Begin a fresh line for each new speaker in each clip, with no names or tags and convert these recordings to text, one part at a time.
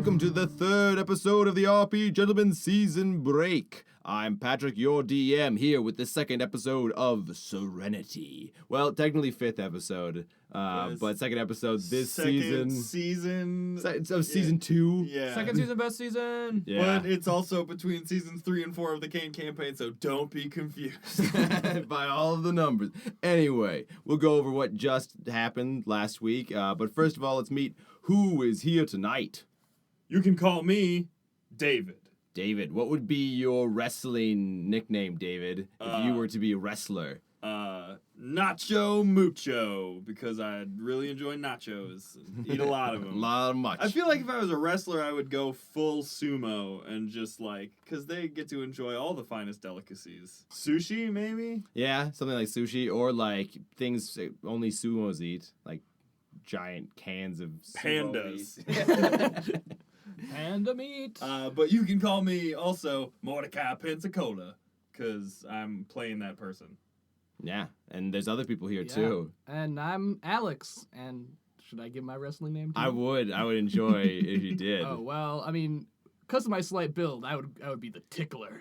welcome to the third episode of the RP Gentleman Season Break. I'm Patrick, your DM, here with the second episode of Serenity. Well, technically fifth episode, but second episode this season. Of season 2.
Yeah.
Second season, best season.
Yeah.
But it's also between seasons 3 and 4 of the Kane campaign, so don't be confused.
By all of the numbers. Anyway, we'll go over what just happened last week. But first of all, let's meet who is here tonight.
You can call me David.
David, what would be your wrestling nickname, David, if you were to be a wrestler?
Nacho Mucho, because I really enjoy nachos and eat a lot of them.
A lot of much.
I feel like if I was a wrestler, I would go full sumo and just because they get to enjoy all the finest delicacies. Sushi, maybe?
Yeah, something like sushi or like things only sumos eat, like giant cans of sumo
Pandas.
meat.
Panda meat.
But you can call me also Mordecai Pensacola, because I'm playing that person.
Yeah, and there's other people here too.
And I'm Alex. And should I give my wrestling name to you?
I would enjoy if you did.
Oh, well, I mean, because of my slight build, I would be the tickler.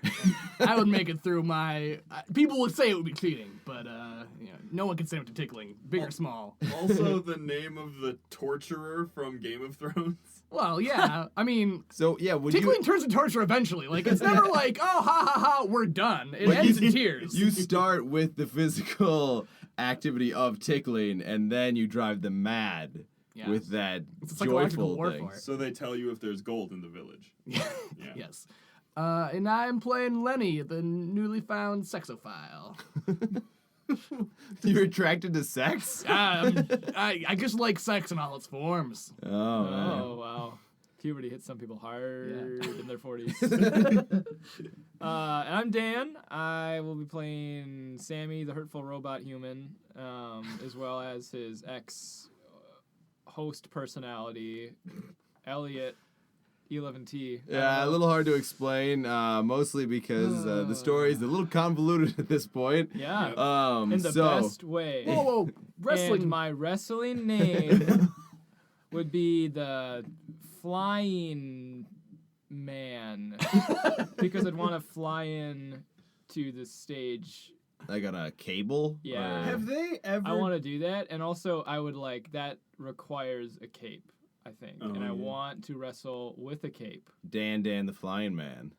I would make it through my... people would say it would be cheating, but no one can say it to tickling, big or small.
Also the name of the torturer from Game of Thrones.
Well, yeah, I mean...
So, yeah, would
tickling turns to torture eventually. Like, it's never like, oh, ha, ha, ha, we're done. It
But
ends in tears.
You start with the physical activity of tickling, and then you drive them mad with that
it's a psychological
joyful thing.
warfare.
So they tell you if there's gold in the village. Yeah.
Yes. And I'm playing Lenny, the newly found sexophile.
You're attracted to sex?
I just like sex in all its forms.
Oh, man.
Oh, wow. Puberty hits some people hard in their 40s. And I'm Dan. I will be playing Sammy, the hurtful robot human, as well as his ex-host personality, Elliot, E11T.
Yeah, a little hard to explain, mostly because the story is a little convoluted at this point.
Yeah. In the best way.
Whoa, wrestling.
And my wrestling name would be the Flying Man. Because I'd want to fly in to the stage.
Like on a cable?
Yeah.
Or...
Have they ever...
I want to do that, and also I would that requires a cape, I think.
Oh,
and I
yeah.
want to wrestle with a cape.
Dan the Flying Man.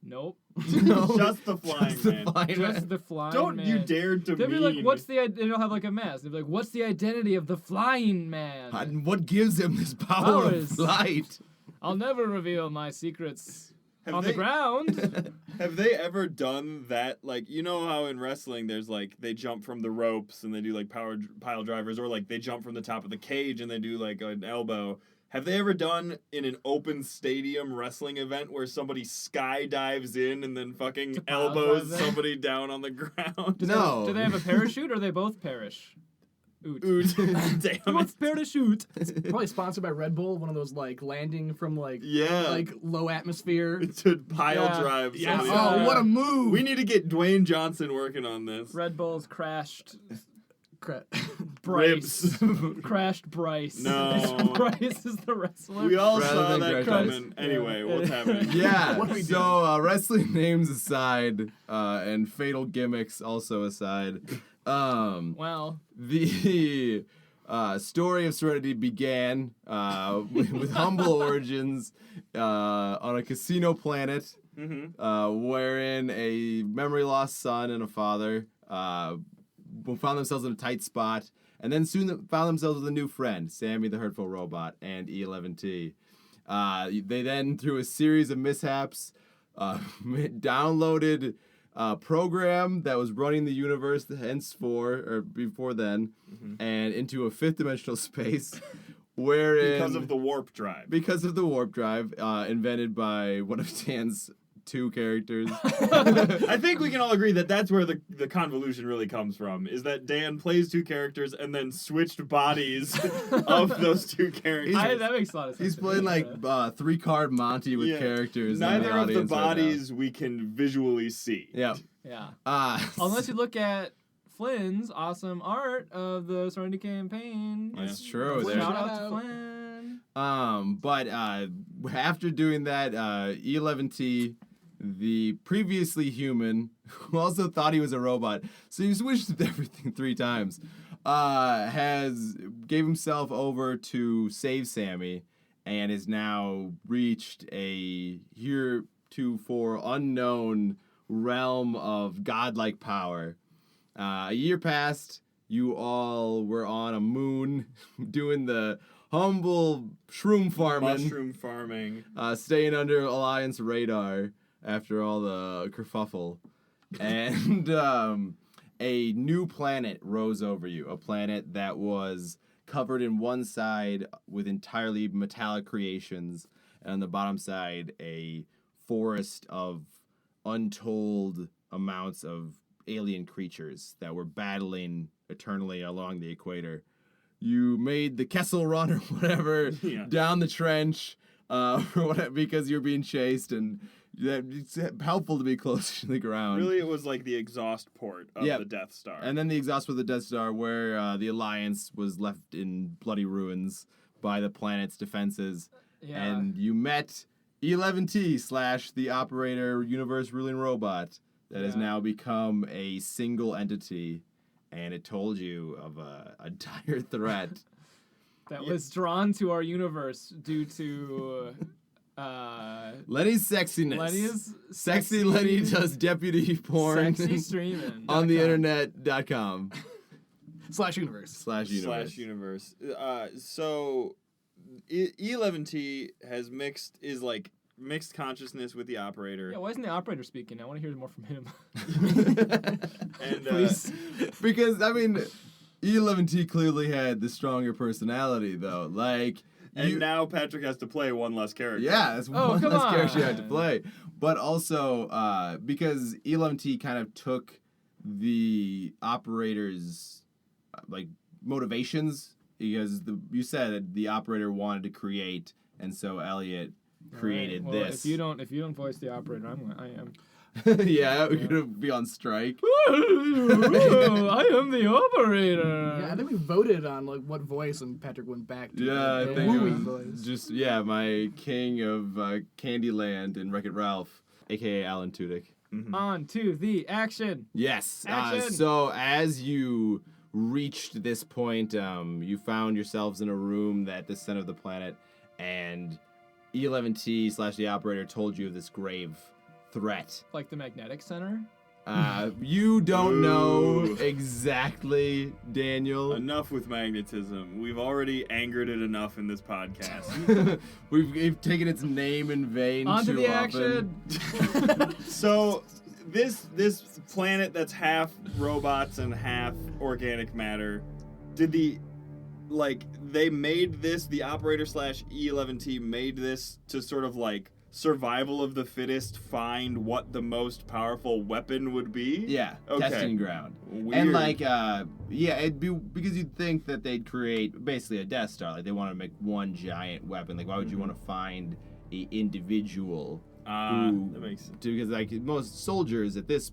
Nope.
No,
Just the flying man.
Just the flying
Don't
man.
you dare to
They'll be
mean.
like, what's the... They'll have like a mask. They'll be like, what's the identity of the flying man?
And what gives him this power of
Powers.
flight?
I'll never reveal my secrets on the
they-
ground.
Have they ever done that? Like, you know how in wrestling there's they jump from the ropes and they do pile drivers, or they jump from the top of the cage and they do an elbow. Have they ever done in an open stadium wrestling event where somebody skydives in and then fucking
To pile
elbows
drive them?
somebody down on the ground?
No.
Do they have a parachute, or they both perish? Oot.
Oot. Damn it.
What's parachute?
Probably sponsored by Red Bull, one of those landing from
Yeah.
low atmosphere.
To pile
Yeah.
drive
Yeah.
somebody
Oh,
else.
what a move!
We need to get Dwayne Johnson working on this.
Red Bulls crashed.
Ribs.
Crashed Bryce.
No.
Bryce is the wrestler.
We all
Rather
saw
than
that
Greg
coming.
Yeah.
Anyway, what's happening?
Yeah,
What do we do?
so wrestling names aside, and fatal gimmicks also aside,
Well,
the story of Serenity began with humble origins on a casino planet, wherein a memory lost son and a father found themselves in a tight spot, and then soon found themselves with a new friend, Sammy the Hurtful Robot and E11T. They then, through a series of mishaps, downloaded a program that was running the universe before then, and into a fifth dimensional space, wherein
Because of the warp drive.
drive, invented by one of Dan's two characters.
I think we can all agree that that's where the convolution really comes from, is that Dan plays two characters and then switched bodies of those two characters.
that makes a lot of sense.
He's playing 3-card Monty with characters.
Neither
in the
of the
audience right now.
bodies we can visually see.
Yeah.
Yeah.
Unless
Unless you look at Flynn's awesome art of the Serenity Campaign.
That's true.
Flynn,
Shout
There's
out to
out.
Flynn.
But after doing that, E11T, the previously human, who also thought he was a robot, so he switched everything 3 times, gave himself over to save Sammy, and has now reached a heretofore unknown realm of godlike power. A year passed. You all were on a moon doing the humble shroom farming.
Mushroom farming.
Staying under Alliance radar after all the kerfuffle. And a new planet rose over you. A planet that was covered in one side with entirely metallic creations, and on the bottom side, a forest of untold amounts of alien creatures that were battling eternally along the equator. You made the Kessel Run or whatever down the trench because you're being chased, and it's helpful to be close to the ground.
Really, it was like the exhaust port of the Death Star.
And then the exhaust for the Death Star, where the Alliance was left in bloody ruins by the planet's defenses.
Yeah.
And you met E11T / the Operator Universe Ruling Robot that has now become a single entity. And it told you of a dire threat.
That was drawn to our universe due to...
Lenny's sexiness.
Lenny's
Sexy Lenny does deputy porn
Sexy streaming.
on the internet.com.
/universe.
/universe. So E11T has mixed consciousness with the Operator.
Yeah, why isn't the Operator speaking? I want to hear more from him.
And
because I mean, E11T clearly had the stronger personality, though.
And now Patrick has to play one less character.
Yeah, that's one less character you have to
on.
play. But also, because E11T kind of took the Operator's motivations, because you said the Operator wanted to create, and so Elliot created
well,
this.
If you don't voice the Operator, I am.
Yeah, we're gonna be on strike.
I am the Operator.
Yeah, I think we voted on what voice, and Patrick went back to
Yeah, I
the
think it
Wooey
was
voice.
just my king of Candyland and Wreck-It Ralph, aka Alan Tudyk.
On to the action.
Yes.
Action.
So as you reached this point, you found yourselves in a room at the center of the planet, and E11T / the Operator told you of this grave threat.
Like the magnetic center?
You don't know exactly, Daniel.
Enough with magnetism. We've already angered it enough in this podcast.
We've taken its name in vain
On to
too
the
often.
action.
So this planet that's half robots and half organic matter, they made this, the Operator / E11T made this to sort of survival of the fittest, find what the most powerful weapon would be?
Yeah,
Okay.
testing ground.
Weird.
And it'd be because you'd think that they'd create basically a Death Star. They want to make one giant weapon. Why would you want to find a individual who?
That makes sense.
Because most soldiers at this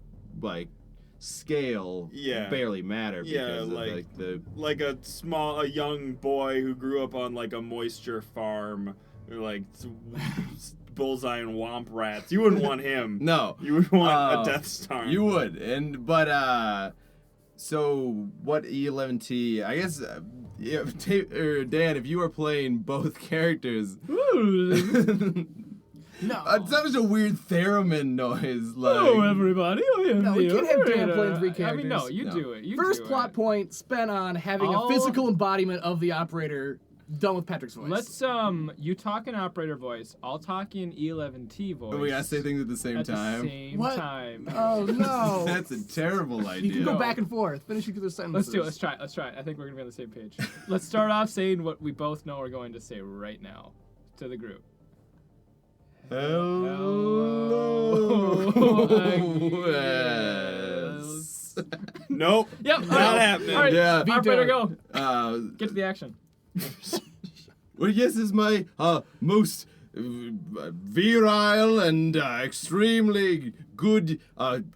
scale barely matter.
Yeah,
Because of,
a young boy who grew up on a moisture farm, or bullseye and womp rats. You wouldn't want him.
No.
You would want a Death Star.
You would. So what E11T, I guess, Dan, if you were playing both characters,
No.
it's not just a weird theremin noise.
Hello, everybody. I am
No,
the
we can't have Dan
Operator.
playing 3
I
characters.
mean, no, you
No.
do it. You
First
do
plot
it.
point spent on having
All-
a physical embodiment of the Operator done with Patrick's voice.
Let's you talk in Operator voice. I'll talk in E11T voice.
We gotta say things at the same
at
time.
the same
What?
time.
Oh no.
That's a terrible idea.
You can go
No.
back and forth, finish each other's sentences.
Let's do it. Let's try it. I think we're gonna be on the same page. Let's start off saying what we both know we're going to say right now to the group.
Hello.
Yes.
Nope.
Yep.
Not happening.
All right.
Yeah.
Operator, go.
Get
Get to the action.
Well, yes, is my most virile and extremely good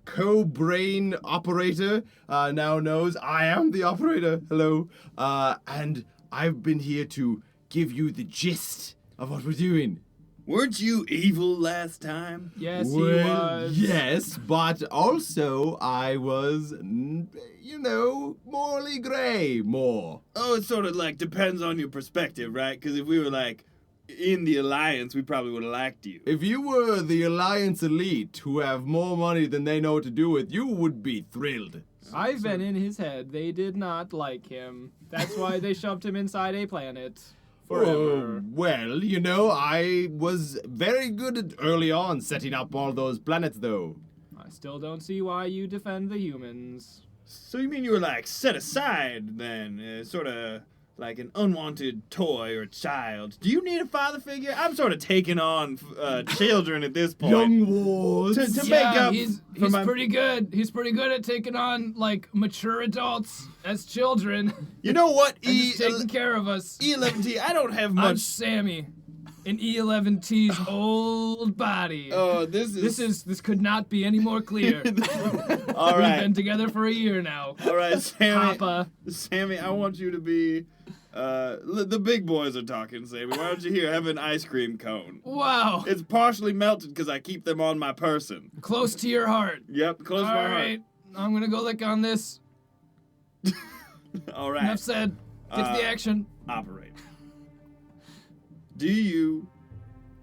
co-brain operator now knows I am the Operator. Hello. And I've been here to give you the gist of what we're doing.
Weren't you evil last time?
Yes, he
Well,
was.
yes, but also I was, morally gray more.
Oh, it sort of like depends on your perspective, right? Because if we were like in the Alliance, we probably would have liked you.
If you were the Alliance elite who have more money than they know what to do with, you would be thrilled.
I've been in his head. They did not like him. That's why they shoved him inside a planet. Forever.
Well, I was very good at early on setting up all those planets, though.
I still don't see why you defend the humans.
So you mean you were like set aside then, sort of like an unwanted toy or child? Do you need a father figure? I'm sort of taking on children at this point.
Young Wars.
To make up
he's
for my...
pretty good. He's pretty good at taking on like mature adults as children.
You know what?
and just taking care of us.
E11T, I don't have
I'm
much.
Sammy, in E11T's old body.
Oh, this
This could not be any more clear.
All
We've
right.
been together for a year now.
All right, Sammy.
Papa.
Sammy, I want you to be. The big boys are talking, Sammy. Why don't you here have an ice cream cone?
Wow.
It's partially melted because I keep them on my person.
Close to your heart.
Yep, close
All
my heart.
right. I'm gonna go lick on this.
All right.
Enough said. Get to the action.
Operate. Do you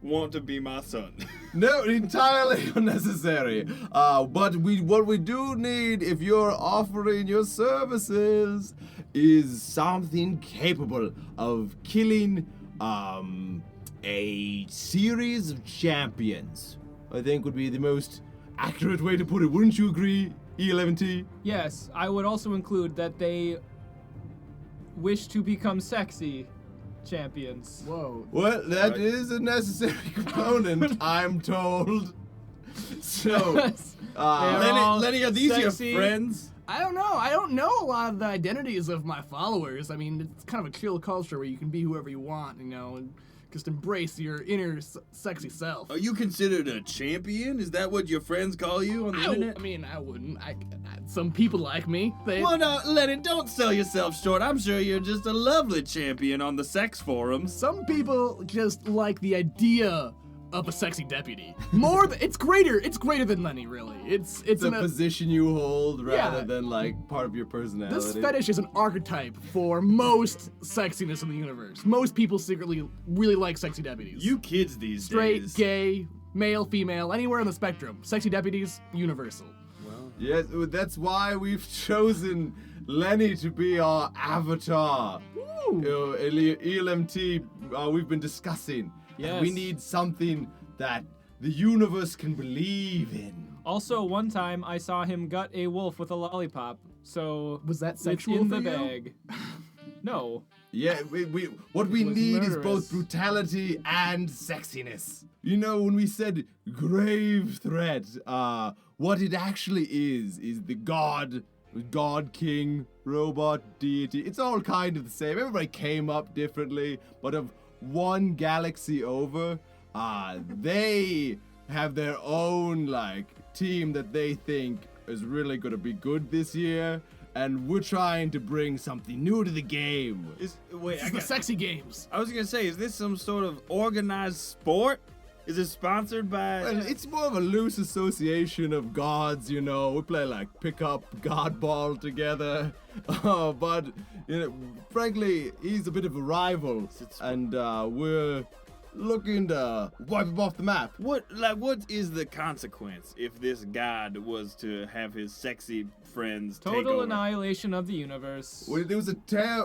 want to be my son?
No, entirely unnecessary. But what we do need, if you're offering your services, is something capable of killing a series of champions. I think would be the most accurate way to put it. Wouldn't you agree, E11T?
Yes, I would also include that they wish to become sexy champions.
Whoa.
Well, that
Right.
is a necessary component, I'm told. So,
They're
Lenny, are these
sexy.
your friends?
I don't know. I don't know a lot of the identities of my followers. I mean, it's kind of a chill culture where you can be whoever you want, and just embrace your inner sexy self.
Are you considered a champion? Is that what your friends call you on the internet?
I mean, I wouldn't. Some people like me. They.
Well, no, Lenny, don't sell yourself short. I'm sure you're just a lovely champion on the sex forums.
Some people just like the idea of a sexy deputy. It's greater than Lenny, really. It's
the
an,
position you hold rather
Yeah.
than like part of your personality.
this fetish is an archetype for most sexiness in the universe. Most people secretly really like sexy deputies.
You kids these
straight,
days.
gay, male, female, anywhere on the spectrum. Sexy deputies, universal.
Yes, that's why we've chosen Lenny to be our avatar.
Woo!
ELMT, we've been discussing.
Yes.
We need something that the universe can believe in.
Also, one time I saw him gut a wolf with a lollipop, so
Was that
it's
sexual
in
for
the
you?
bag. No.
Yeah, what we
It was
need is
murderous.
both brutality and sexiness. You know, when we said grave threat, what it actually is the god king, robot, deity. It's all kind of the same. Everybody came up differently, but of one galaxy over, they have their own, team that they think is really gonna be good this year. And we're trying to bring something new to the game.
Wait,
This is the sexy games.
I was gonna say, is this some sort of organized sport? Is it sponsored by?
Well, it's more of a loose association of gods, you know. We play pick-up god ball together. But, frankly, he's a bit of a rival. And we're looking to wipe him off the map.
What is the consequence if this god was to have his sexy friends take
Total
over?
annihilation of the universe.
There was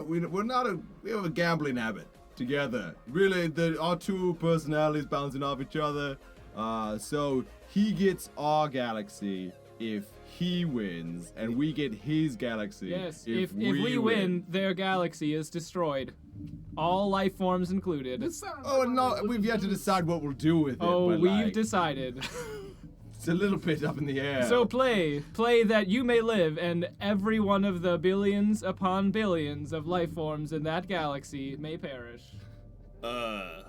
we have a gambling habit together. Really, our two personalities bouncing off each other. So he gets our galaxy if he wins, and we get his galaxy.
Yes,
if
we win, their galaxy is destroyed. All life forms included.
This sounds
Oh no, we've yet to decide what we'll do with it.
Oh,
but,
we've decided.
it's a little bit up in the air.
So play that you may live, and every one of the billions upon billions of life forms in that galaxy may perish.
well,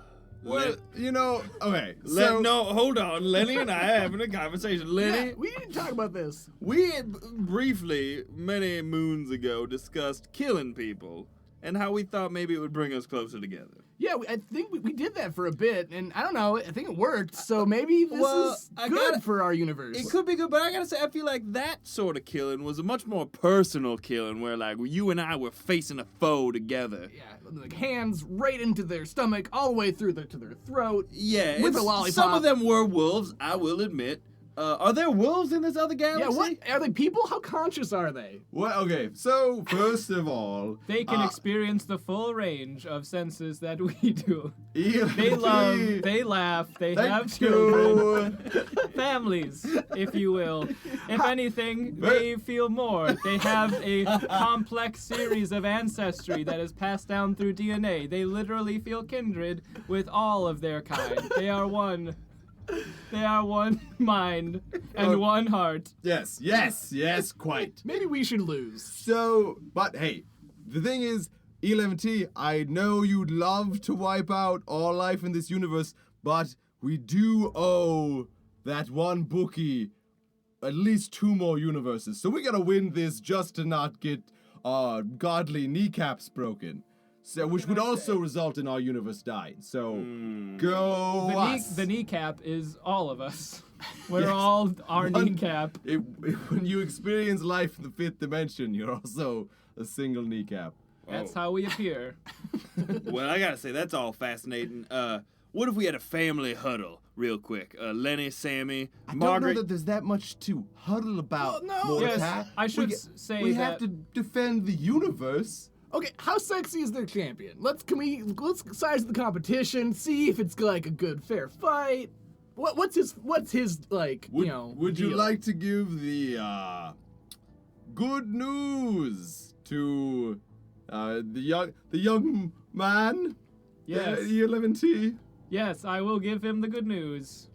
okay.
No, hold on. Lenny and I are having a conversation. Lenny,
Yeah, we need to talk about this.
we had briefly, many moons ago, discussed killing people. and how we thought maybe it would bring us closer together.
Yeah, I think we did that for a bit, and I don't know, I think it worked, so maybe this is good for our universe.
It could be good, but I gotta say, I feel like that sort of killing was a much more personal killing, where like you and I were facing a foe together.
Yeah, like hands right into their stomach, all the way through to their throat.
Yeah,
with a lollipop.
Some of them were wolves, I will admit. Are there wolves in this other galaxy?
Yeah, what? Are they people? How conscious are they?
Well, okay, so first of all,
They can experience the full range of senses that we do.
ELMT,
They love, they laugh, they have
thank
children,
you.
families, if you will. If anything, they feel more. They have a complex series of ancestry that is passed down through DNA. They literally feel kindred with all of their kind. They are one. They are one mind and one heart.
Yes, quite.
Maybe we should lose.
So, but hey, the thing is, ELMT, I know you'd love to wipe out all life in this universe, but we do owe that one bookie at least 2 more universes. So we gotta win this just to not get godly kneecaps broken. So, which would also result in our universe dying. So, go us.
The kneecap is all of us. We're
Yes.
all our kneecap.
When you experience life in the 5th dimension, you're also a single kneecap.
That's how we appear.
Well, I gotta say, that's all fascinating. What if we had a family huddle, real quick? Lenny, Sammy,
I don't
Margaret.
know that there's that much to huddle about.
Well, no.
Mordecai.
Yes, I should say
we
that
have to defend the universe.
Okay, how sexy is their champion? Let's size the competition, see if it's like a good fair fight. What's his like,
Would you
deal?
like to give the good news to the young man?
Yes.
ELMT.
Yes, I will give him the good news.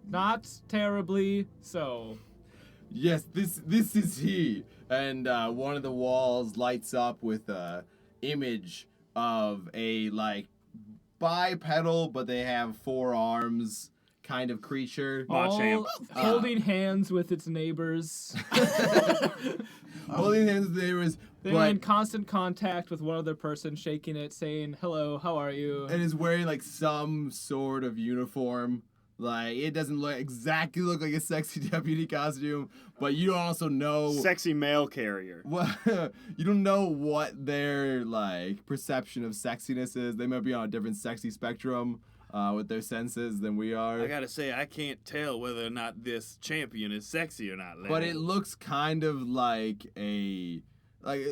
Not terribly so.
Yes, this is he. And one of the walls lights up with a image of a like bipedal, but they have 4 arms kind of creature.
Machamp.
All holding hands with its neighbors.
Holding hands with neighbors,
They're in constant contact with one other person, shaking it, saying, "Hello, how are you?"
and is wearing like some sort of uniform. Like, it doesn't exactly look like a sexy deputy costume, but you also know
Sexy mail carrier.
what you don't know what their like perception of sexiness is. They might be on a different sexy spectrum with their senses than we are.
I gotta say, I can't tell whether or not this champion is sexy or not, Lenny.
But it looks kind of like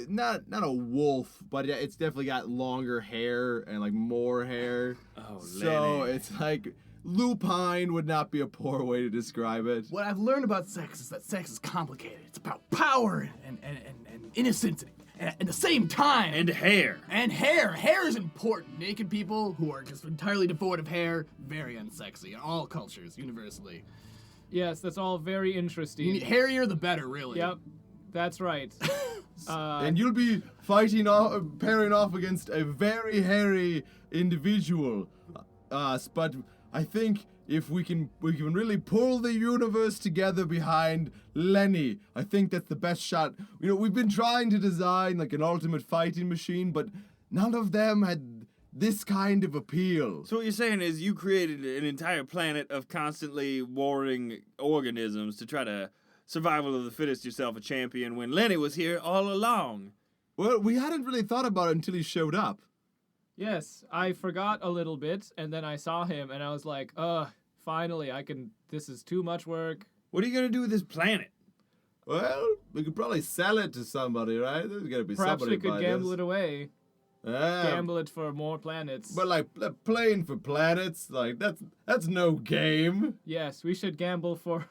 not a wolf, but it's definitely got longer hair and like more hair.
Oh,
So
Lenny.
it's like lupine would not be a poor way to describe it.
What I've learned about sex is that sex is complicated. It's about power and innocence and at the same time.
And hair.
And hair. Hair is important. Naked people who are just entirely devoid of hair, very unsexy in all cultures, universally.
Yes, that's all very interesting.
Hairier the better, really.
Yep, that's right.
And you'll be pairing off against a very hairy individual. But I think if we can really pull the universe together behind Lenny, I think that's the best shot. We've been trying to design like an ultimate fighting machine, but none of them had this kind of appeal.
So what you're saying is you created an entire planet of constantly warring organisms to try to survival of the fittest yourself a champion when Lenny was here all along.
Well, we hadn't really thought about it until he showed up.
Yes, I forgot a little bit, and then I saw him, and I was like, finally, this is too much work.
What are you gonna do with this planet?
Well, we could probably sell it to somebody, right? There's gotta be
Perhaps
somebody
we could gamble it away. Gamble it for more planets.
But like playing for planets, like that's no game.
Yes, we should gamble for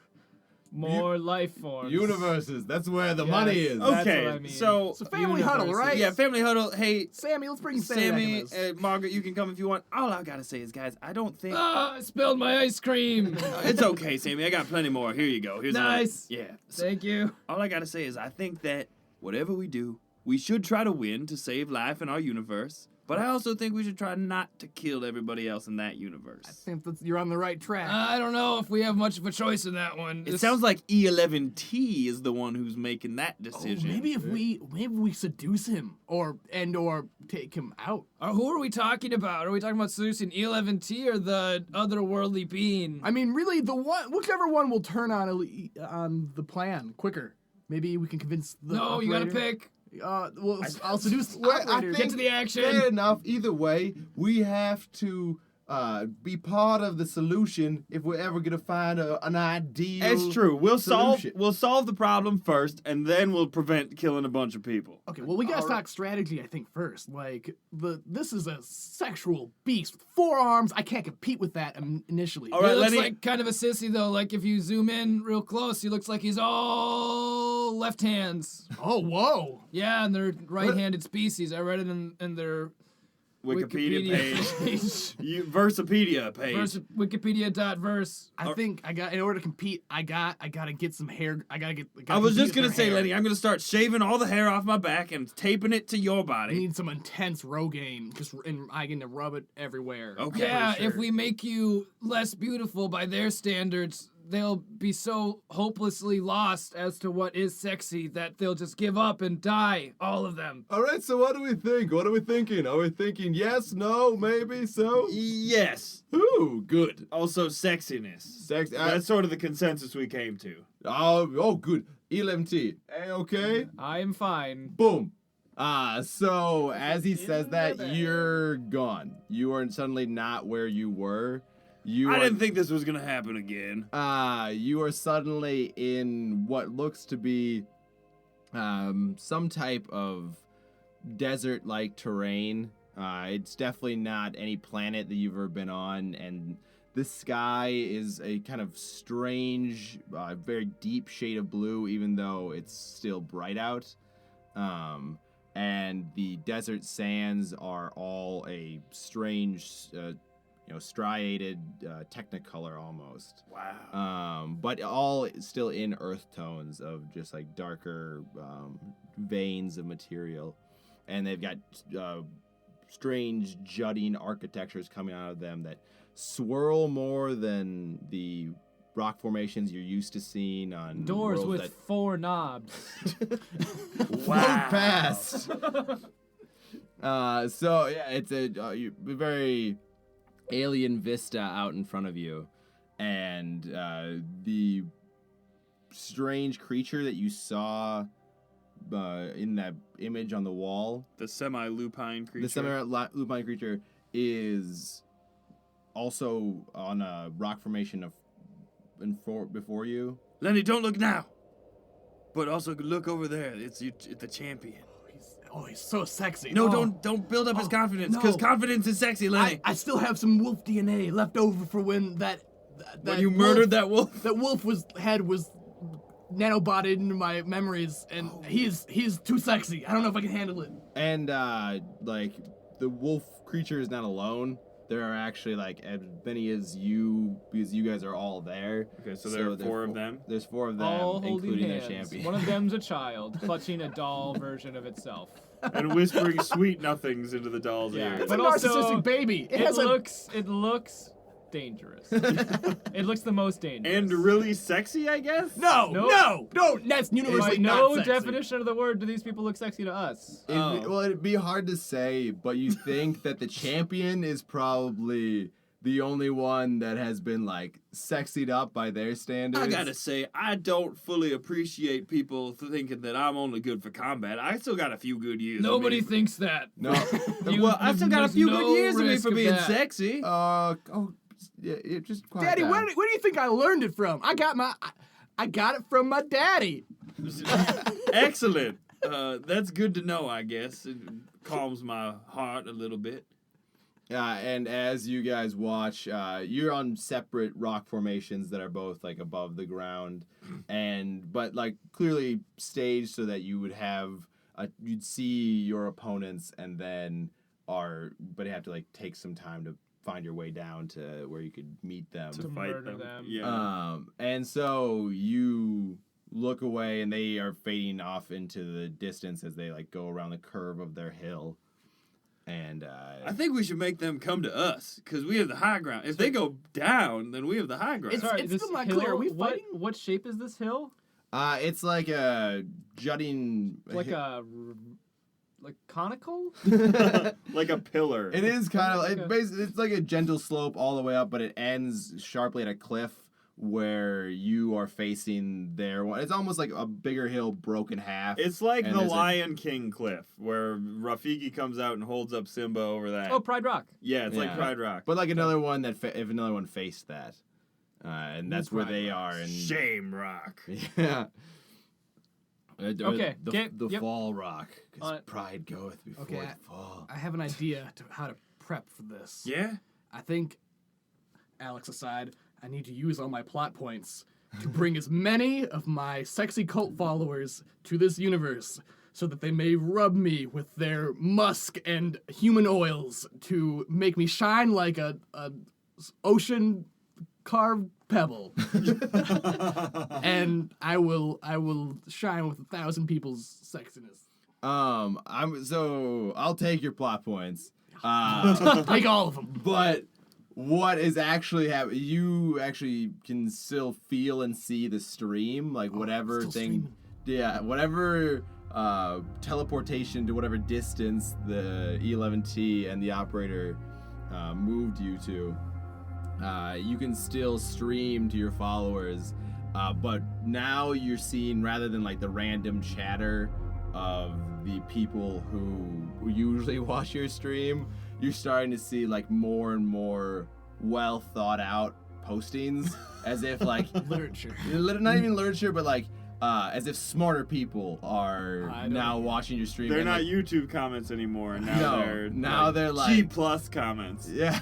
more life forms.
Universes, that's where the
Yes.
money is.
That's
Okay,
what I mean.
so
family huddle,
Universes.
right?
yeah, family huddle. Hey,
Sammy, let's bring Sammy back in
Sammy,
this.
Margaret, you can come if you want. All I gotta say is, guys, I don't think
I spilled my ice cream.
it's okay, Sammy. I got plenty more. Here you go. Here's
Nice.
another. Yeah. So,
Thank you.
all I gotta say is, I think that whatever we do, we should try to win to save life in our universe. But I also think we should try not to kill everybody else in that universe.
I think you're on the right track.
I don't know if we have much of a choice in that one.
It sounds like E11T is the one who's making that
Oh,
decision.
maybe we seduce him or take him out.
Who are we talking about? Are we talking about seducing E11T or the otherworldly being?
I mean, really, whichever one will turn on the plan quicker. Maybe we can convince the
No, you gotta
operator.
pick.
Well, I'll seduce the
Well, I
operator.
Get to the action.
Fair enough. Either way, we have to be part of the solution if we're ever gonna find an ideal.
It's true. We'll
solution.
solve the problem first, and then we'll prevent killing a bunch of people.
Okay, well, we gotta talk strategy, I think, first. Like, this is a sexual beast with 4 arms. I can't compete with that initially.
All
He
right,
looks
Lenny.
like kind of a sissy though. Like if you zoom in real close, he looks like he's all left hands.
Oh, whoa.
Yeah, and they're right-handed species. I read it in their
Wikipedia page.
page.
Versopedia page.
Wikipedia.verse.
I think in order to compete, I gotta get some hair. I
I was
compete
just
with
gonna
their
say,
hair.
Lenny, I'm gonna start shaving all the hair off my back and taping it to your
I
body.
need some intense Rogaine, and I can rub it everywhere.
Okay.
Yeah,
For
if
sure.
we make you less beautiful by their standards, they'll be so hopelessly lost as to what is sexy that they'll just give up and die, all of them.
All right. So what do we think? What are we thinking? Are we thinking yes, no, maybe, so?
Yes.
Ooh, good.
Also, sexiness.
Sex.
That's sort of the consensus we came to.
Oh, good. E11T. Okay.
I'm fine.
Boom. So as he says that, you're gone. You are suddenly not where you were.
I didn't think this was gonna happen again.
You are suddenly in what looks to be some type of desert-like terrain. It's definitely not any planet that you've ever been on, and the sky is a kind of strange, very deep shade of blue, even though it's still bright out. And the desert sands are all a strange, striated technicolor almost.
Wow.
But all still in earth tones of just like darker veins of material. And they've got strange jutting architectures coming out of them that swirl more than the rock formations you're used to seeing on
Doors
worlds
with
that
4 knobs.
float past. So yeah, it's a very alien vista out in front of you, and the strange creature that you saw in that image on the wall,
The semi-lupine creature.
the semi-lupine creature, is also on a rock formation before you.
Lenny, don't look now. But also look over there. It's the champion.
He's so sexy.
No,
Oh.
don't build up his confidence,
no.
because confidence is sexy, Lenny.
I still have some wolf DNA left over for when that
when you murdered that wolf.
That wolf head was nanobotted into my memories, and he's too sexy. I don't know if I can handle it.
And like the wolf creature is not alone. There are actually like as many as you, because you guys are all there.
Okay, so there are 4 of them.
There's 4 of them,
All holding
including
hands.
their champion.
One of them's a child, clutching a doll version of itself.
And whispering sweet nothings into the doll's
Yeah.
ear.
It's
But
a
also,
narcissistic baby. It
looks dangerous. It looks the most dangerous.
And really sexy, I guess?
no. That's universally
By no
not sexy.
definition of the word do these people look sexy to us.
It'd be hard to say, but you think that the champion is probably the only one that has been like sexied up by their standards.
I gotta say, I don't fully appreciate people thinking that I'm only good for combat. I still got a few good years.
Nobody
of me.
thinks that.
No.
Well, I still got a
there's
few
no
good years of me
risk
for
of
being
that.
sexy.
Yeah, just quiet
Daddy,
down.
where do you think I learned it from? I got it from my daddy.
Excellent. That's good to know, I guess. It calms my heart a little bit.
And as you guys watch, you're on separate rock formations that are both like above the ground, but like clearly staged so that you would have you'd see your opponents, and then but you have to like take some time to find your way down to where you could meet them.
To fight
murder them.
Yeah.
And so you look away, and they are fading off into the distance as they like go around the curve of their hill. And
I think we should make them come to us because we have the high ground. If they go down, then we have the high ground.
It's
this
still not
hill,
clear. Are we
what,
fighting?
what shape is this hill?
it's like a jutting.
Like conical?
Like a pillar.
It is kind of.
Okay.
It's like a gentle slope all the way up, but it ends sharply at a cliff where you are facing there. It's almost like a bigger hill broken half.
It's like
And
the
there's a-
Lion King cliff where Rafiki comes out and holds up Simba over that.
Oh, Pride Rock.
Yeah, it's like
Yeah.
Pride Rock.
But like another one if another one faced that, and that's where
Pride
they
Rock.
are. And
Shame Rock.
yeah.
Okay,
The
yep.
fall rock, because
On it.
pride goeth before
Okay,
the fall.
I have an idea to how to prep for this.
Yeah?
I think, Alex aside, I need to use all my plot points to bring as many of my sexy cult followers to this universe so that they may rub me with their musk and human oils to make me shine like a ocean carved pebble. And I will shine with 1,000 people's sexiness.
I'll take your plot points.
Take all of them.
But what is actually happening? You actually can still feel and see the stream, like whatever
still
thing.
streaming.
Yeah, whatever teleportation to whatever distance the E11T and the operator moved you to. You can still stream to your followers, but now you're seeing, rather than like the random chatter of the people who usually watch your stream, you're starting to see like more and more well thought out postings, as if like
Literature.
not even literature, but like as if smarter people are
I don't
now
know.
watching your stream.
They're
and,
not
like,
YouTube comments anymore. Now
No,
they're
now they're like-
G plus comments.
Yeah,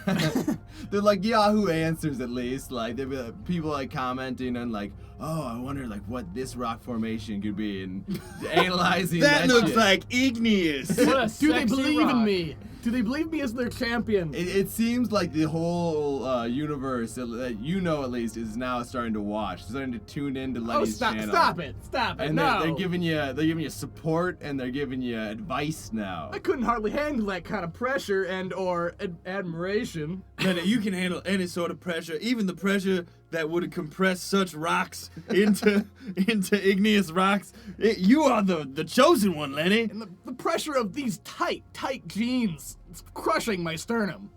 they're like Yahoo Answers at least. Like they'd be like, people like commenting and like, oh, I wonder like what this rock formation could be, and analyzing
That
that
looks
shit.
like igneous.
What a
Do they
sexy
believe
rock.
in me? Do they believe me as their champion?
It seems like the whole universe that you know at least is now starting to watch, starting to tune into
Oh,
Lenny's
stop
channel.
Stop it.
And
No.
they're giving you support and they're giving you advice now.
I couldn't hardly handle that kind of pressure and or admiration.
Lenny, you can handle any sort of pressure, even the pressure that would compress such rocks into igneous rocks. You are the chosen one, Lenny.
And the pressure of these tight jeans, it's crushing my sternum.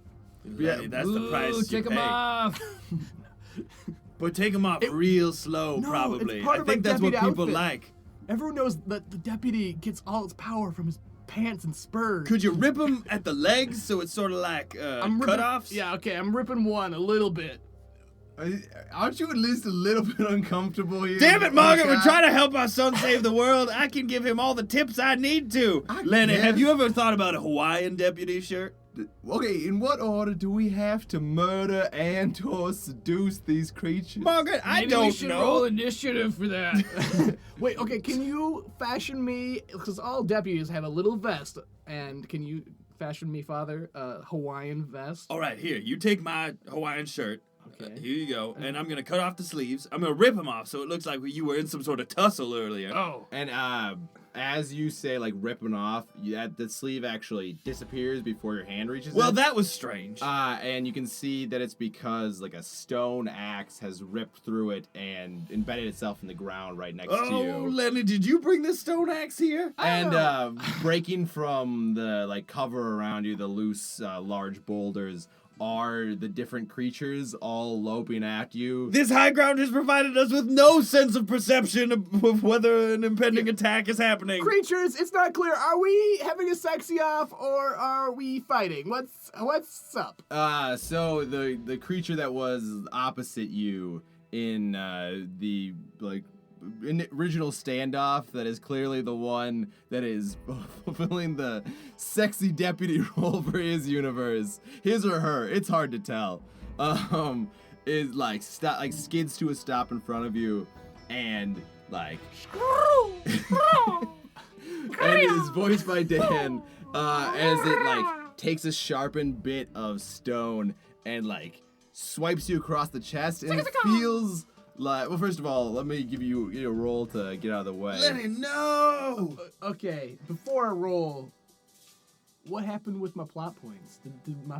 Lenny, that's the price
Ooh,
you
take
pay.
them off.
But take them off
It-
real slow,
No,
probably.
it's part
I
of my
think that's what
deputy
people
outfit.
like.
Everyone knows that the deputy gets all its power from his pants and spurs.
Could you rip them at the legs so it's sort of like
I'm ripping,
cutoffs?
Yeah, okay, I'm ripping one a little bit.
Aren't you at least a little bit uncomfortable here?
Damn it, Margaret, we're
God?
trying to help our son save the world. I can give him all the tips I need to. Lenny,
guess.
have you ever thought about a Hawaiian deputy shirt?
Okay, in what order do we have to murder and or seduce these creatures?
Margaret, I
Maybe we
don't
should
know.
roll initiative for that.
Wait, okay, can you fashion me, because all deputies have a little vest, and can you fashion me, Father, a Hawaiian vest?
All right, here, you take my Hawaiian shirt.
Okay.
Here you go. And I'm going to cut off the sleeves. I'm going to rip them off so it looks like you were in some sort of tussle earlier.
Oh.
And as you say, like ripping off, the sleeve actually disappears before your hand reaches
Well,
it.
that was strange.
And you can see that it's because like a stone axe has ripped through it and embedded itself in the ground right next to
Oh,
you.
Lenny, did you bring this stone axe here?
And breaking from the like cover around you, the loose, large boulders are the different creatures all loping at you.
This high ground has provided us with no sense of perception of whether an impending attack is happening.
Creatures, it's not clear. Are we having a sexy off or are we fighting? What's up?
So the creature that was opposite you in the like original standoff, that is clearly the one that is fulfilling the sexy deputy role for his universe, his or her, it's hard to tell, is like skids to a stop in front of you and like and is voiced by Dan as it like takes a sharpened bit of stone and like swipes you across the chest, and it feels like, well, first of all, let me give you a roll to get out of the way.
Lenny, no!
Okay, before I roll, what happened with my plot points? Did my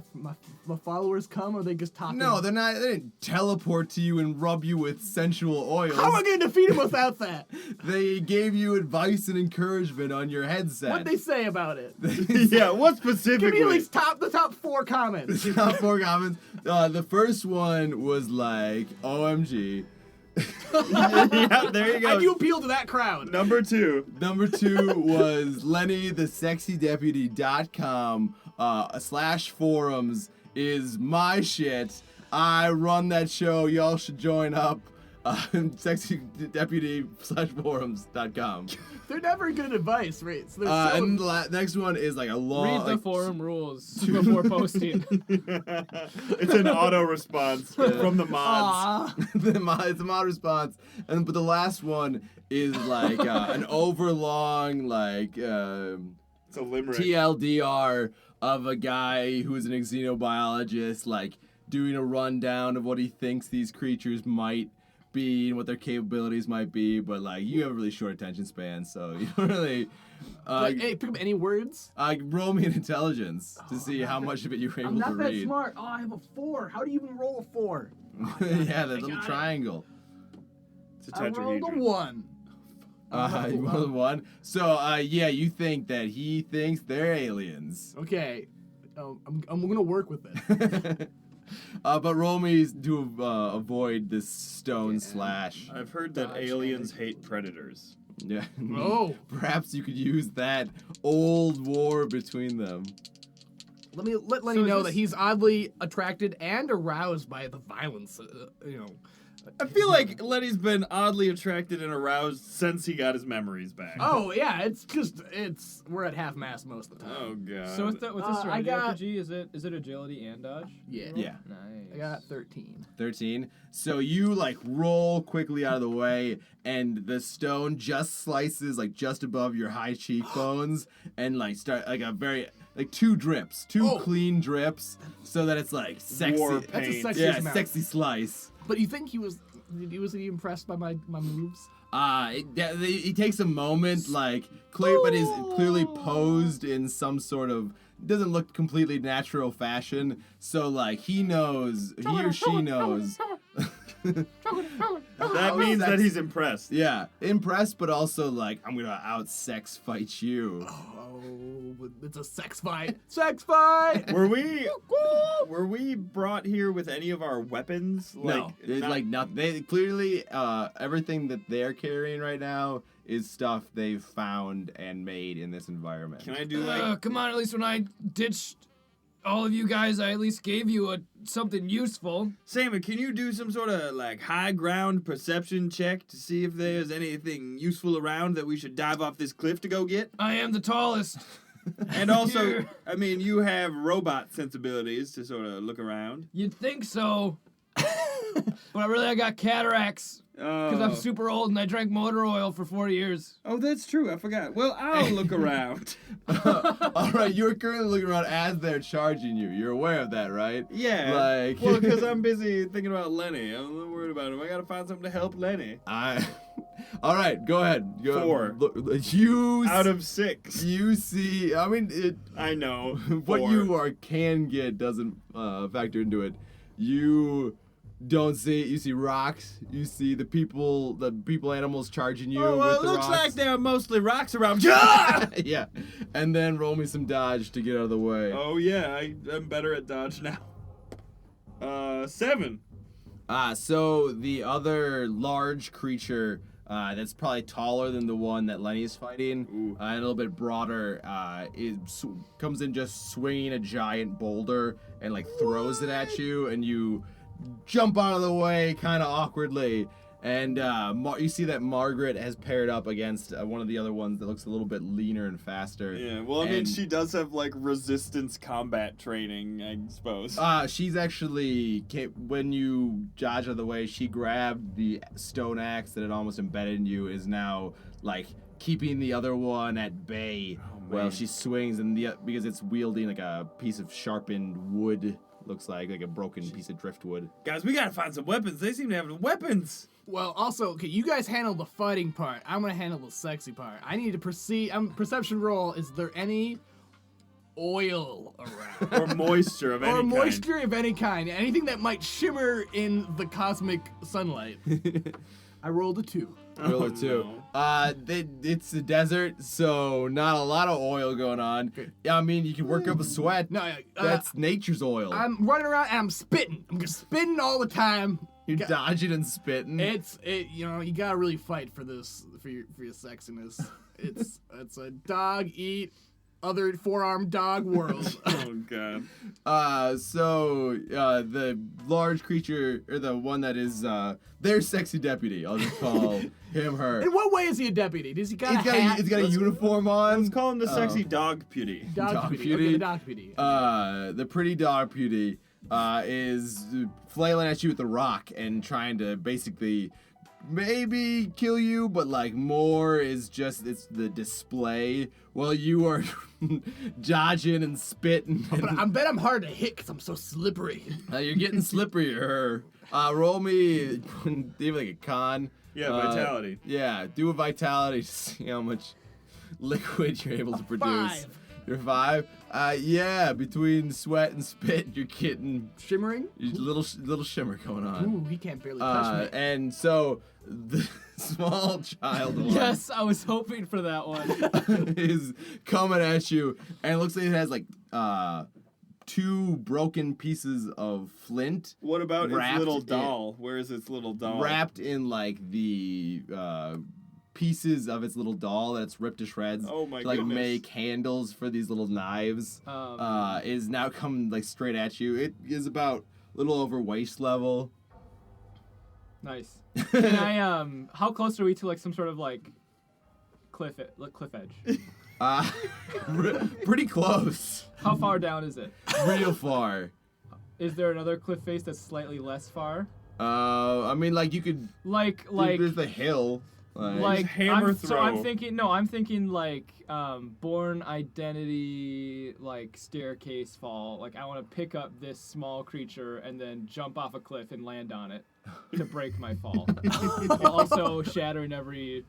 followers come, or are they just talking?
No, they're not. They didn't teleport to you and rub you with sensual oils.
How am I going to defeat him without that?
They gave you advice and encouragement on your headset.
What'd they say about it?
Yeah, what specifically?
Give me at least the top 4 comments.
Top 4 comments. The first one was like, OMG.
Yeah, there you go.
How do you appeal to that crowd?
Number 2.
Number 2 was Lenny, the sexydeputy.com /forums is my shit. I run that show. Y'all should join up. Sexydeputy/forums.com.
They're never good advice, right? So
And the nenext one is like a long.
Read the forum rules before posting.
It's an auto response from the mods.
It's a mod response, but the last one is like an overlong like
It's a limerick.
TLDR of a guy who's an xenobiologist, like doing a rundown of what he thinks these creatures might be and what their capabilities might be, but like you have a really short attention span, so you don't really.
Hey, pick up any words.
Roll me an intelligence to see how much of it you're able
I'm
to
not that
read.
smart. Oh, I have a 4. How do you even roll a 4?
Yeah, that little triangle.
It's a
I rolled a
tetrahedron.
1.
You rolled a 1. So yeah, you think that he thinks they're aliens.
Okay, I'm gonna work with it.
But roll me to avoid this stone slash.
I've heard that aliens hate predators.
Yeah.
Oh.
Perhaps you could use that old war between them.
Let Lenny know that he's oddly attracted and aroused by the violence.
I feel like Lenny's been oddly attracted and aroused since he got his memories back.
Oh yeah, we're at half mast most of the time.
Oh god.
So with this
I
Serenity
got-
RPG, is it agility and dodge?
Yeah.
Yeah.
Nice.
I got 13.
13. So you like roll quickly out of the way, and the stone just slices like just above your high cheekbones, and like start like a very like 2 drips, 2 clean drips, so that it's like sexy.
War
That's a
paint.
sexy
Yeah,
amount.
sexy slice.
But you think was he impressed by my moves?
He takes a moment, like but is clearly posed in some sort of doesn't look completely natural fashion. So like he or she knows.
That means that he's impressed.
Yeah, impressed, but also like I'm gonna out-sex fight you.
Oh, it's a sex fight. Sex fight.
Were we brought here with any of our weapons?
No, it's like nothing. They clearly everything that they're carrying right now is stuff they've found and made in this environment.
Can I do like
Come on, at least when I ditched all of you guys, I at least gave you something useful.
Salmon, can you do some sort of like high ground perception check to see if there's anything useful around that we should dive off this cliff to go get?
I am the tallest.
And also, I mean, you have robot sensibilities to sort of look around.
You'd think so. But I got cataracts. Because I'm super old and I drank motor oil for 4 years.
Oh, that's true. I forgot. Well, I'll look around.
All right, you're currently looking around as they're charging you. You're aware of that, right?
Yeah.
Like,
Well, because I'm busy thinking about Lenny. I'm a little worried about him. I gotta find something to help Lenny.
All right, go ahead.
4.
You
Out of 6.
You see, I mean,
I know.
what
4.
you can get doesn't factor into it. You don't see it. You see rocks. You see the people animals charging you
Oh, well,
with
it
the
looks
rocks.
like there are mostly rocks around.
Yeah, and then roll me some dodge to get out of the way.
Oh, yeah. I'm better at dodge now. 7.
So the other large creature that's probably taller than the one that Lenny's fighting, and a little bit broader, comes in just swinging a giant boulder and like throws it at you, and you jump out of the way kind of awkwardly. And you see that Margaret has paired up against one of the other ones that looks a little bit leaner and faster.
Yeah, well, I mean, she does have, like, resistance combat training, I suppose.
She's actually, when you dodge out of the way, she grabbed the stone axe that had almost embedded in you, is now, like, keeping the other one at bay while she swings, and because it's wielding, like, a piece of sharpened wood, looks like a broken piece of driftwood.
Guys, we gotta find some weapons. They seem to have weapons.
Well, also, okay, you guys handle the fighting part. I'm gonna handle the sexy part. I need to perceive. Perception roll. Is there any oil around.
Or moisture of any
Or
kind.
moisture of any kind. Anything that might shimmer in the cosmic sunlight. I rolled a 2.
Roll it too.
No.
It's the desert, so not a lot of oil going on. I mean, you can work up a sweat.
No,
That's nature's oil.
I'm running around and I'm spitting. I'm just spitting all the time.
You're dodging and spitting.
You gotta really fight for this, for your sexiness. It's a dog eat other 4-armed dog world.
Oh god.
The large creature, or the one that is their sexy deputy, I'll just call him her.
In what way is he a deputy? Does he got a hat?
It's got a uniform on.
Let's call him the sexy dog beauty.
Dog beauty. Okay, the dog beauty.
The pretty dog beauty is flailing at you with the rock and trying to basically maybe kill you, but like more is just it's the display while you are dodging and spitting.
But I bet I'm hard to hit because I'm so slippery.
You're getting slipperier. Roll me, do like a con.
Yeah, vitality.
Yeah, do a vitality to see how much liquid you're able to produce.
5.
You're 5. Yeah, between sweat and spit, you're getting
Shimmering?
little shimmer going on.
Ooh, he can't barely touch me.
And so the small child one
Yes, I was hoping for that one.
is coming at you, and it looks like it has like 2 broken pieces of flint.
What about its
Wrapped
little
in-
doll? Where is its little doll?
Wrapped in like the pieces of its little doll that's ripped to shreds.
Oh my
to, like
goodness.
make handles for these little knives. Is now coming like straight at you. It is about a little over waist level.
Nice. Can I how close are we to like some sort of like cliff edge?
Pretty close.
How far down is it?
Real far.
Is there another cliff face that's slightly less far?
I mean, like you could.
Like
There's the hill.
hammer
So I'm
throw.
thinking like Born Identity like staircase fall. Like I want to pick up this small creature and then jump off a cliff and land on it to break my fall. While also shattering every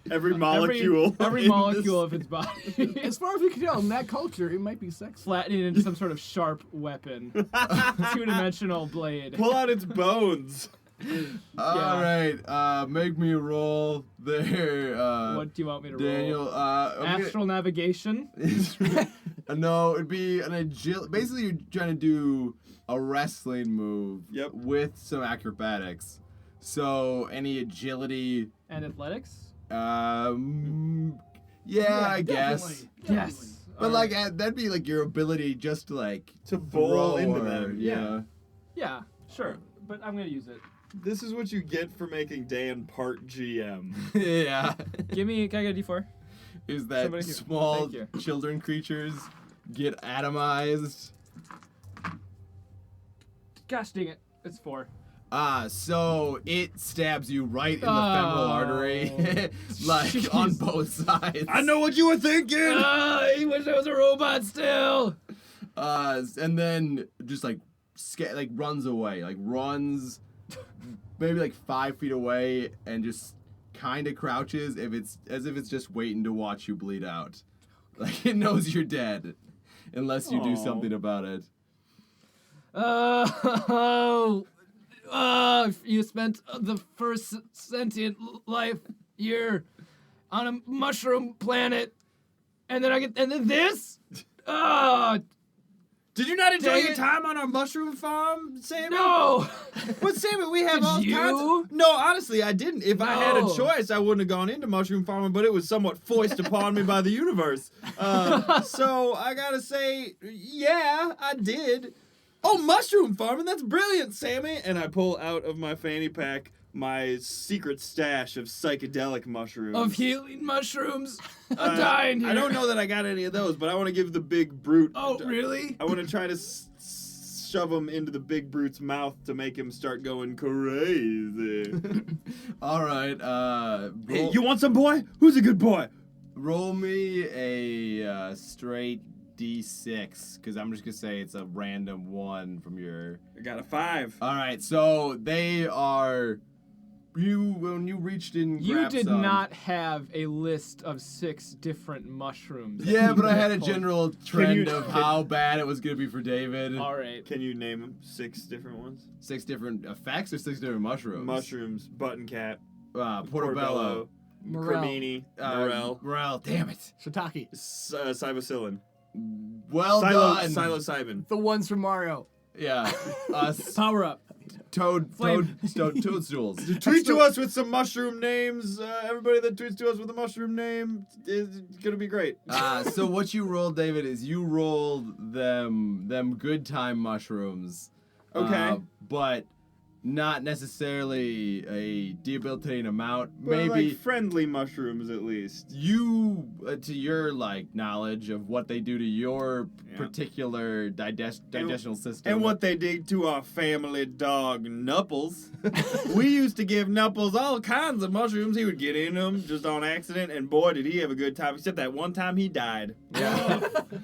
molecule.
every
in
molecule
this-
of its body.
As far as we can tell, in that culture, it might be sexy.
Flattening into some sort of sharp weapon. 2-dimensional blade.
Pull out its bones.
All right. Make me roll there.
What do you want me to
Daniel.
roll?
I'm
Astral navigation?
no, it'd be an agility. Basically, you're trying to do a wrestling move.
Yep.
With some acrobatics. So any agility.
And athletics?
Yeah, I guess.
Definitely.
Yes.
But like that'd be like your ability just to like
To bowl
throw
into
her,
them.
Yeah.
Yeah, sure. But I'm gonna use it.
This is what you get for making Dan part GM.
Yeah.
Can I get a D4?
Is that
Somebody-
small
thank you.
children creatures get atomized?
Gosh dang it. It's 4.
So it stabs you right in the femoral artery, like on
Jeez.
both sides.
I know what you were thinking!
I wish I was a robot still!
And then just like runs away, like runs maybe like 5 feet away and just kind of crouches as if it's just waiting to watch you bleed out. Like it knows you're dead unless you do
Aw.
something about it.
You spent the first sentient life here on a mushroom planet, and then this?
Did you not enjoy
Dang
your
it.
time on our mushroom farm, Sammy?
No!
But Sammy, we have
Did
all
you?
kinds of... No, honestly, I didn't. If I had a
No.
choice, I wouldn't have gone into mushroom farming, but it was somewhat foisted upon me by the universe. So I gotta say, yeah, I did. Oh, mushroom farming, that's brilliant, Sammy! And I pull out of my fanny pack my secret stash of psychedelic mushrooms.
Of healing mushrooms? I'm dying here.
I don't know that I got any of those, but I want to give the big brute...
Oh, really?
I want to try to shove him into the big brute's mouth to make him start going crazy.
All right.
Hey, you want some boy? Who's a good boy?
Roll me a straight D6 because I'm just gonna say it's a random one from your.
I got a 5.
All right, so they are when you reached in,
You
grabbed
did
some.
not have a list of 6 different mushrooms. that
Yeah,
you
but I
could
had a
pull.
general trend
you-
of how bad it was gonna be for David.
All right.
Can you name 6 different ones?
6 different effects or 6 different mushrooms?
Mushrooms, button cap,
Portobello.
Morel.
cremini, morel,
Morel. Damn it.
Shiitake.
psilocybin,
Well done.
psilocybin.
The ones from Mario.
Yeah.
Power up.
Toadstools.
Tweet to us with some mushroom names. Everybody that tweets to us with a mushroom name is gonna be great.
So what you rolled, David, is you rolled them good time mushrooms.
Okay.
But not necessarily a debilitating amount.
But
Maybe
like friendly mushrooms at least.
you, to your knowledge of what they do to your
Yeah.
particular digestional system.
And what they did to our family dog, Nupples. We used to give Nupples all kinds of mushrooms. He would get in them just on accident, and boy, did he have a good time. Except that one time he died.
Yeah.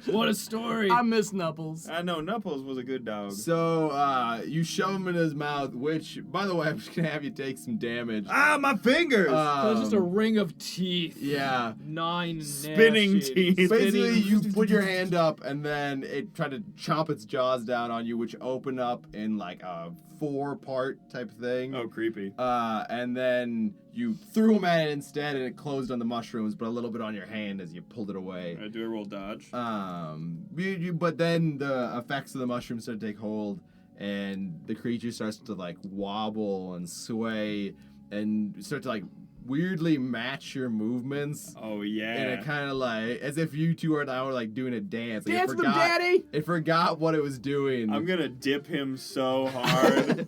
What a story.
I miss Nupples.
I know, Nupples was a good dog.
So you shove him in his mouth, which, by the way, I'm just gonna have you take some damage.
Ah, my fingers!
That was just a ring of teeth.
Yeah.
9
Spinning
gnashes.
teeth.
Basically, you put your hand up, and then it tried to chomp its jaws down on you, which open up in like a 4-part type thing.
Oh, creepy.
And then you threw him at it instead, and it closed on the mushrooms, but a little bit on your hand as you pulled it away.
Do a roll dodge.
But then the effects of the mushrooms start to take hold, and the creature starts to like wobble and sway, and start to like weirdly match your movements.
Oh, yeah.
And it kind of like, as if you two are now like doing a dance. Like
Dance with them, Daddy!
It forgot what it was doing.
I'm gonna dip him so hard.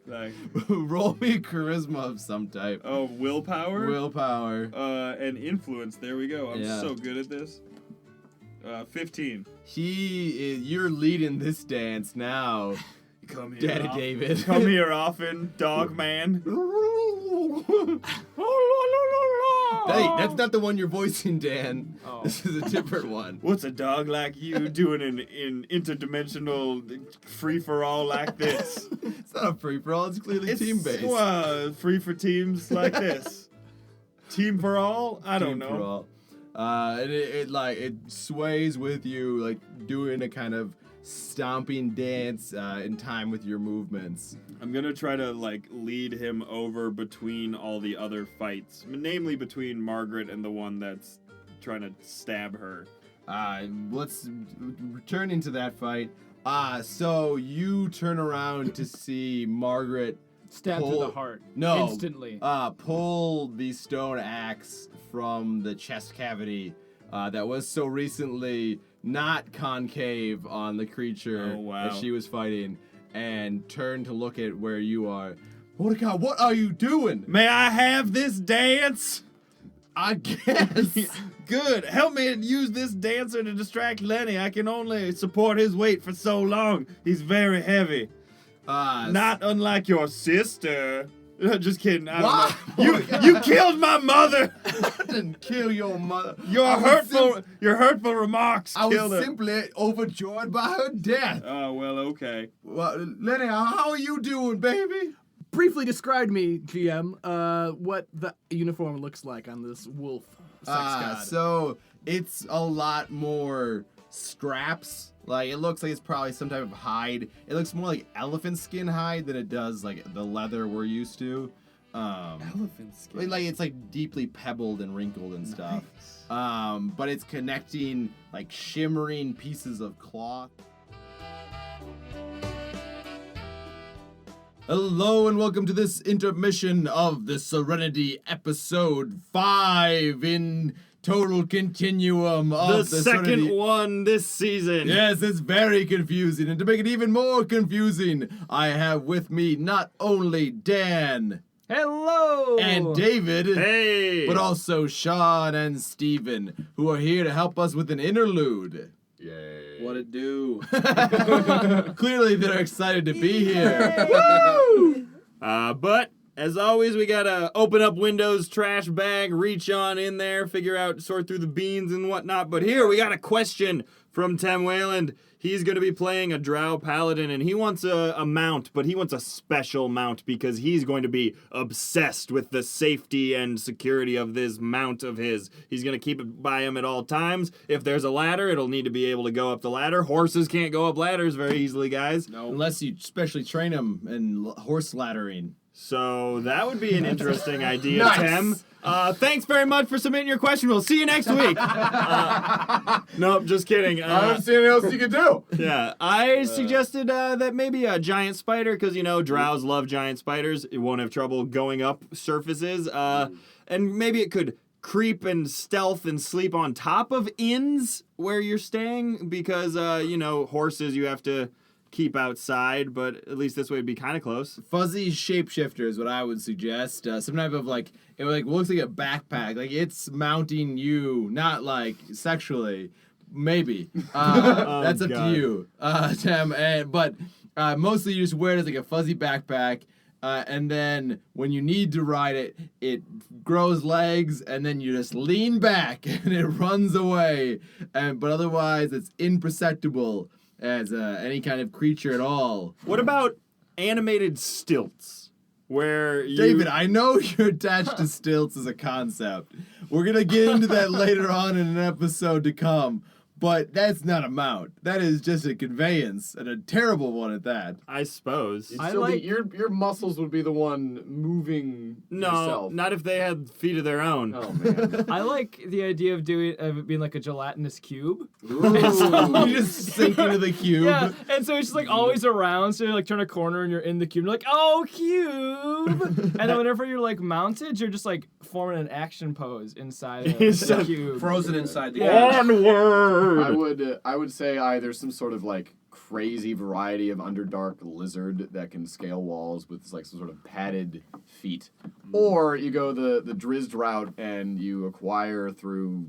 Like,
Roll me a charisma of some type.
oh, willpower?
Willpower.
And influence. There we go. I'm
Yeah.
so good at this. 15.
You're leading this dance now,
Come here,
Daddy David.
Come here often, dog man.
Hey, that's not the one you're voicing, Dan.
Oh.
This is a different one.
What's a dog like you doing in interdimensional free-for-all like this?
It's not a free-for-all, it's clearly team-based.
Free for teams like this. Team for all? I don't
Team for
know.
all. And it sways with you, like doing a kind of stomping dance in time with your movements.
I'm gonna try to like lead him over between all the other fights, namely between Margaret and the one that's trying to stab her.
Let's return into that fight. So you turn around to see Margaret
Stabbed through the heart.
No.
Instantly.
Pull the stone axe from the chest cavity that was so recently not concave on the creature
Oh, wow.
that she was fighting, and turn to look at where you are. Mordecai, what are you doing?
May I have this dance?
I guess.
Good. Help me use this dancer to distract Lenny. I can only support his weight for so long. He's very heavy. Not unlike your sister. Just kidding. I
What?
don't know. You killed my mother.
I didn't kill your mother.
Your hurtful remarks
I
killed
was
her.
simply overjoyed by her death.
Oh, well, okay.
Well, Lenny, how are you doing, baby?
Briefly describe me, GM, what the uniform looks like on this wolf sex god.
So it's a lot more straps. Like, it looks like it's probably some type of hide. It looks more like elephant skin hide than it does like the leather we're used to.
Elephant skin.
Like it's like deeply pebbled and wrinkled and stuff. But it's connecting like shimmering pieces of cloth. Hello and welcome to this intermission of the Serenity episode 5 in total continuum of
The
Serenity.
second one this season.
Yes, it's very confusing. And to make it even more confusing, I have with me not only Dan
Hello!
and David,
Hey.
but also Sean and Steven, who are here to help us with an interlude.
Yay.
What it do? Clearly they're excited to be here.
But As always, we gotta open up Windows trash bag, reach on in there, sort through the beans and whatnot. But here we got a question from Tim Wayland. He's gonna be playing a Drow Paladin, and he wants a mount, but he wants a special mount because he's going to be obsessed with the safety and security of this mount of his. He's gonna keep it by him at all times. If there's a ladder, it'll need to be able to go up the ladder. Horses can't go up ladders very easily, guys.
No. Unless you specially train them in horse laddering.
So that would be an interesting idea,
Nice.
Tim. Thanks very much for submitting your question. We'll see you next week. Nope, just kidding.
I don't see anything else you can do.
Yeah, I suggested that maybe a giant spider, because, drows love giant spiders. It won't have trouble going up surfaces. And maybe it could creep and stealth and sleep on top of inns where you're staying, because, horses you have to keep outside, but at least this way it'd be kind of close.
Fuzzy shapeshifter is what I would suggest. Some type of it looks like a backpack. Like it's mounting you, not like sexually, maybe. That's up
God.
to you, Tim. But mostly you just wear it as like a fuzzy backpack. And then when you need to ride it, it grows legs, and then you just lean back and it runs away. But otherwise, it's imperceptible as any kind of creature at all.
What about animated stilts? Where you...
David, I know you're attached to stilts as a concept. We're going to get into that later on in an episode to come. But that's not a mount. That is just a conveyance, and a terrible one at that.
I suppose.
You'd still be, your muscles would be the one moving yourself.
Not if they had feet of their own.
Oh, man.
I like the idea of it being like a gelatinous cube.
Ooh, you just sink into the cube.
Yeah, and so it's just like always around. So you like turn a corner and you're in the cube. You're like, oh, cube. And then whenever you're like mounted, you're just like forming an action pose inside of the cube.
Frozen inside the cube.
Onward!
I would say there's some sort of like crazy variety of underdark lizard that can scale walls with like some sort of padded feet, or you go the Drizzed route and you acquire through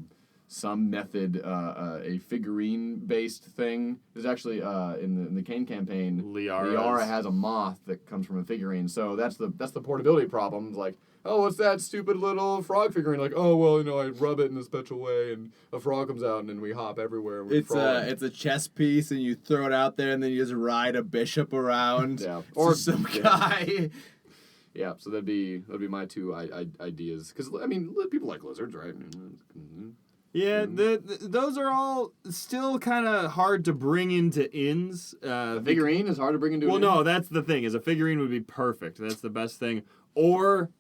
some method a figurine based thing. There's actually in the Kane campaign, Liara has a moth that comes from a figurine, so that's the portability problem. Like, oh, what's that stupid little frog figurine? Like, oh, well, I rub it in a special way, and a frog comes out, and then we hop everywhere. And
It's a chess piece, and you throw it out there, and then you just ride a bishop around.
Yeah.
Or some guy.
Yeah, so that'd be my two ideas. Because, people like lizards, right?
Yeah, those are all still kind of hard to bring into inns.
A figurine is hard to bring into an inn?
no, that's the thing, is a figurine would be perfect. That's the best thing. Or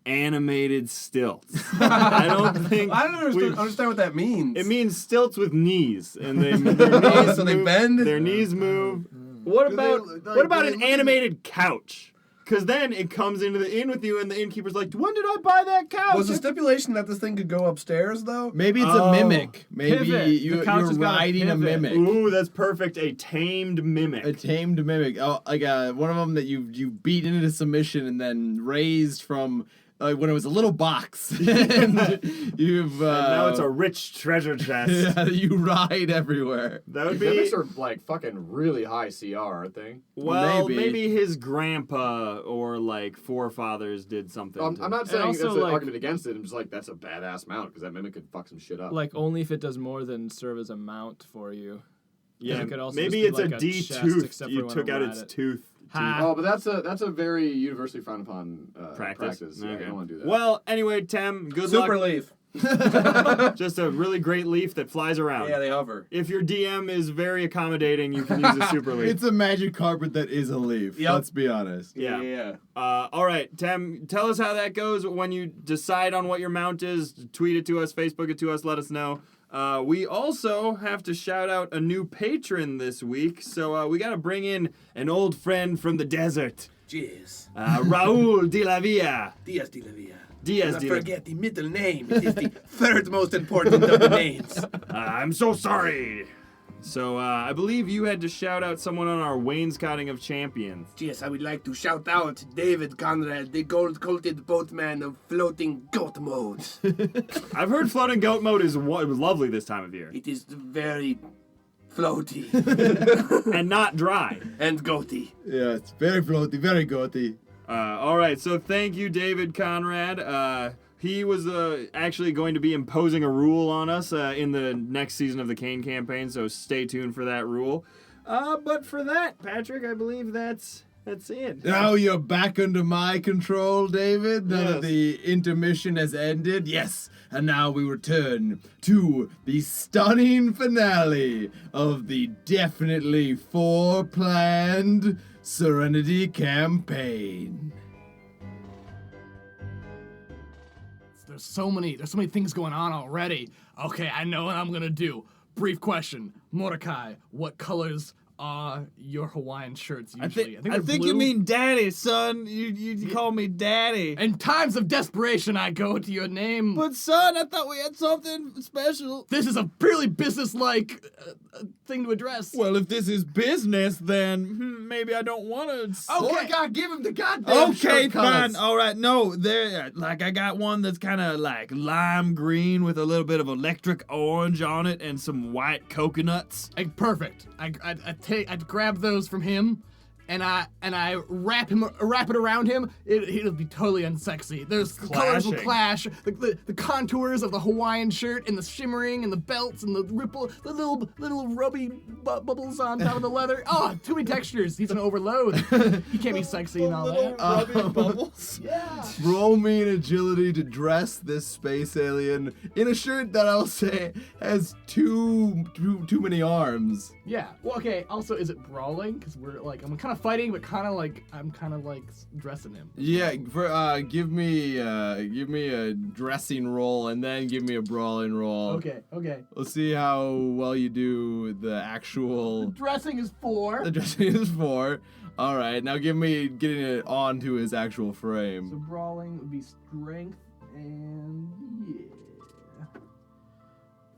animated stilts. I don't
understand what that means.
It means stilts with knees, and their knees
so they
move,
bend?
Their knees move. What about an animated couch? Because then it comes into the inn with you, and the innkeeper's like, when did I buy that couch?
Was the stipulation that this thing could go upstairs, though?
Maybe it's a mimic. Maybe
Pivot.
you're riding a mimic.
Ooh, that's perfect. A tamed mimic.
A tamed mimic. Oh, like one of them that you beat into submission and then raised from when it was a little box. And you've
and now it's a rich treasure chest.
Yeah, you ride everywhere.
That would be.
Mimics are like fucking really high CR, aren't they?
Well, maybe his grandpa or like forefathers did something.
I'm not saying that's
also,
an argument against it. I'm just like, that's a badass mount because that mimic could fuck some shit up.
Like only if it does more than serve as a mount for you.
Yeah,
it could also
maybe
just
it's
be like
a D
chest,
tooth.
except
You
for when
took
I
out
ride
its
it.
tooth.
Ha.
Oh, but that's a very universally frowned upon practice. Yeah,
Okay.
I don't want to do that.
Well, anyway, Tim, good
Super
luck.
leaf.
Just a really great leaf that flies around.
Yeah, they hover.
If your DM is very accommodating, you can use a super leaf.
It's a magic carpet that is a leaf.
Yep.
Let's be honest.
Yeah. All right, Tim, tell us how that goes when you decide on what your mount is. Tweet it to us, Facebook it to us, let us know. We also have to shout out a new patron this week, so we got to bring in an old friend from the desert,
Jeez.
Raul de la Villa.
Diaz de la Villa.
Diaz
Do
de
not
la
forget the middle name. It is the third most important of the names.
I'm so sorry. So I believe you had to shout out someone on our wainscoting of champions.
Yes, I would like to shout out David Conrad, the gold-coated boatman of floating goat mode.
I've heard floating goat mode is lovely this time of year.
It is very floaty
And not dry.
and goaty.
Yeah, it's very floaty, very goaty.
All right, so thank you, David Conrad. He was actually going to be imposing a rule on us in the next season of the Kane campaign, so stay tuned for that rule. But for that, Patrick, I believe that's it.
Now you're back under my control, David. Now
Yes.
that the intermission has ended. Yes. And now we return to the stunning finale of the definitely foreplanned Serenity Campaign.
There's so many things going on already. Okay, I know what I'm gonna do. Brief question, Mordecai, what colors are your Hawaiian shirts usually?
I
they're
think you
blue.
mean daddy, son. You call me daddy.
In times of desperation, I go to your name.
But son, I thought we had something special.
This is a purely business-like thing to address.
Well, if this is business, then maybe I don't want to.
Oh, God, give him the goddamn
Okay,
shirt
fine.
colors.
All right. No, there. Like I got one that's kind of like lime green with a little bit of electric orange on it and some white coconuts.
Perfect. I'd grab those from him, and I wrap it around him. It'll be totally unsexy. There's the colors will clash. The contours of the Hawaiian shirt and the shimmering and the belts and the ripple, the little rubby bubbles on top of the leather. Oh, too many textures. He's gonna overload. He can't be sexy and all that.
Bubbles.
Yeah.
Roll me an agility to dress this space alien in a shirt that I'll say has too many arms.
Yeah. Well, okay. Also, is it brawling? Because I'm kind of fighting, but I'm kind of like dressing him.
Yeah, give me a dressing roll and then give me a brawling roll.
Okay.
Let's see how well you do the actual.
Dressing is 4.
The dressing is 4. All right, now give me getting it onto his actual
So
frame.
brawling would be strength and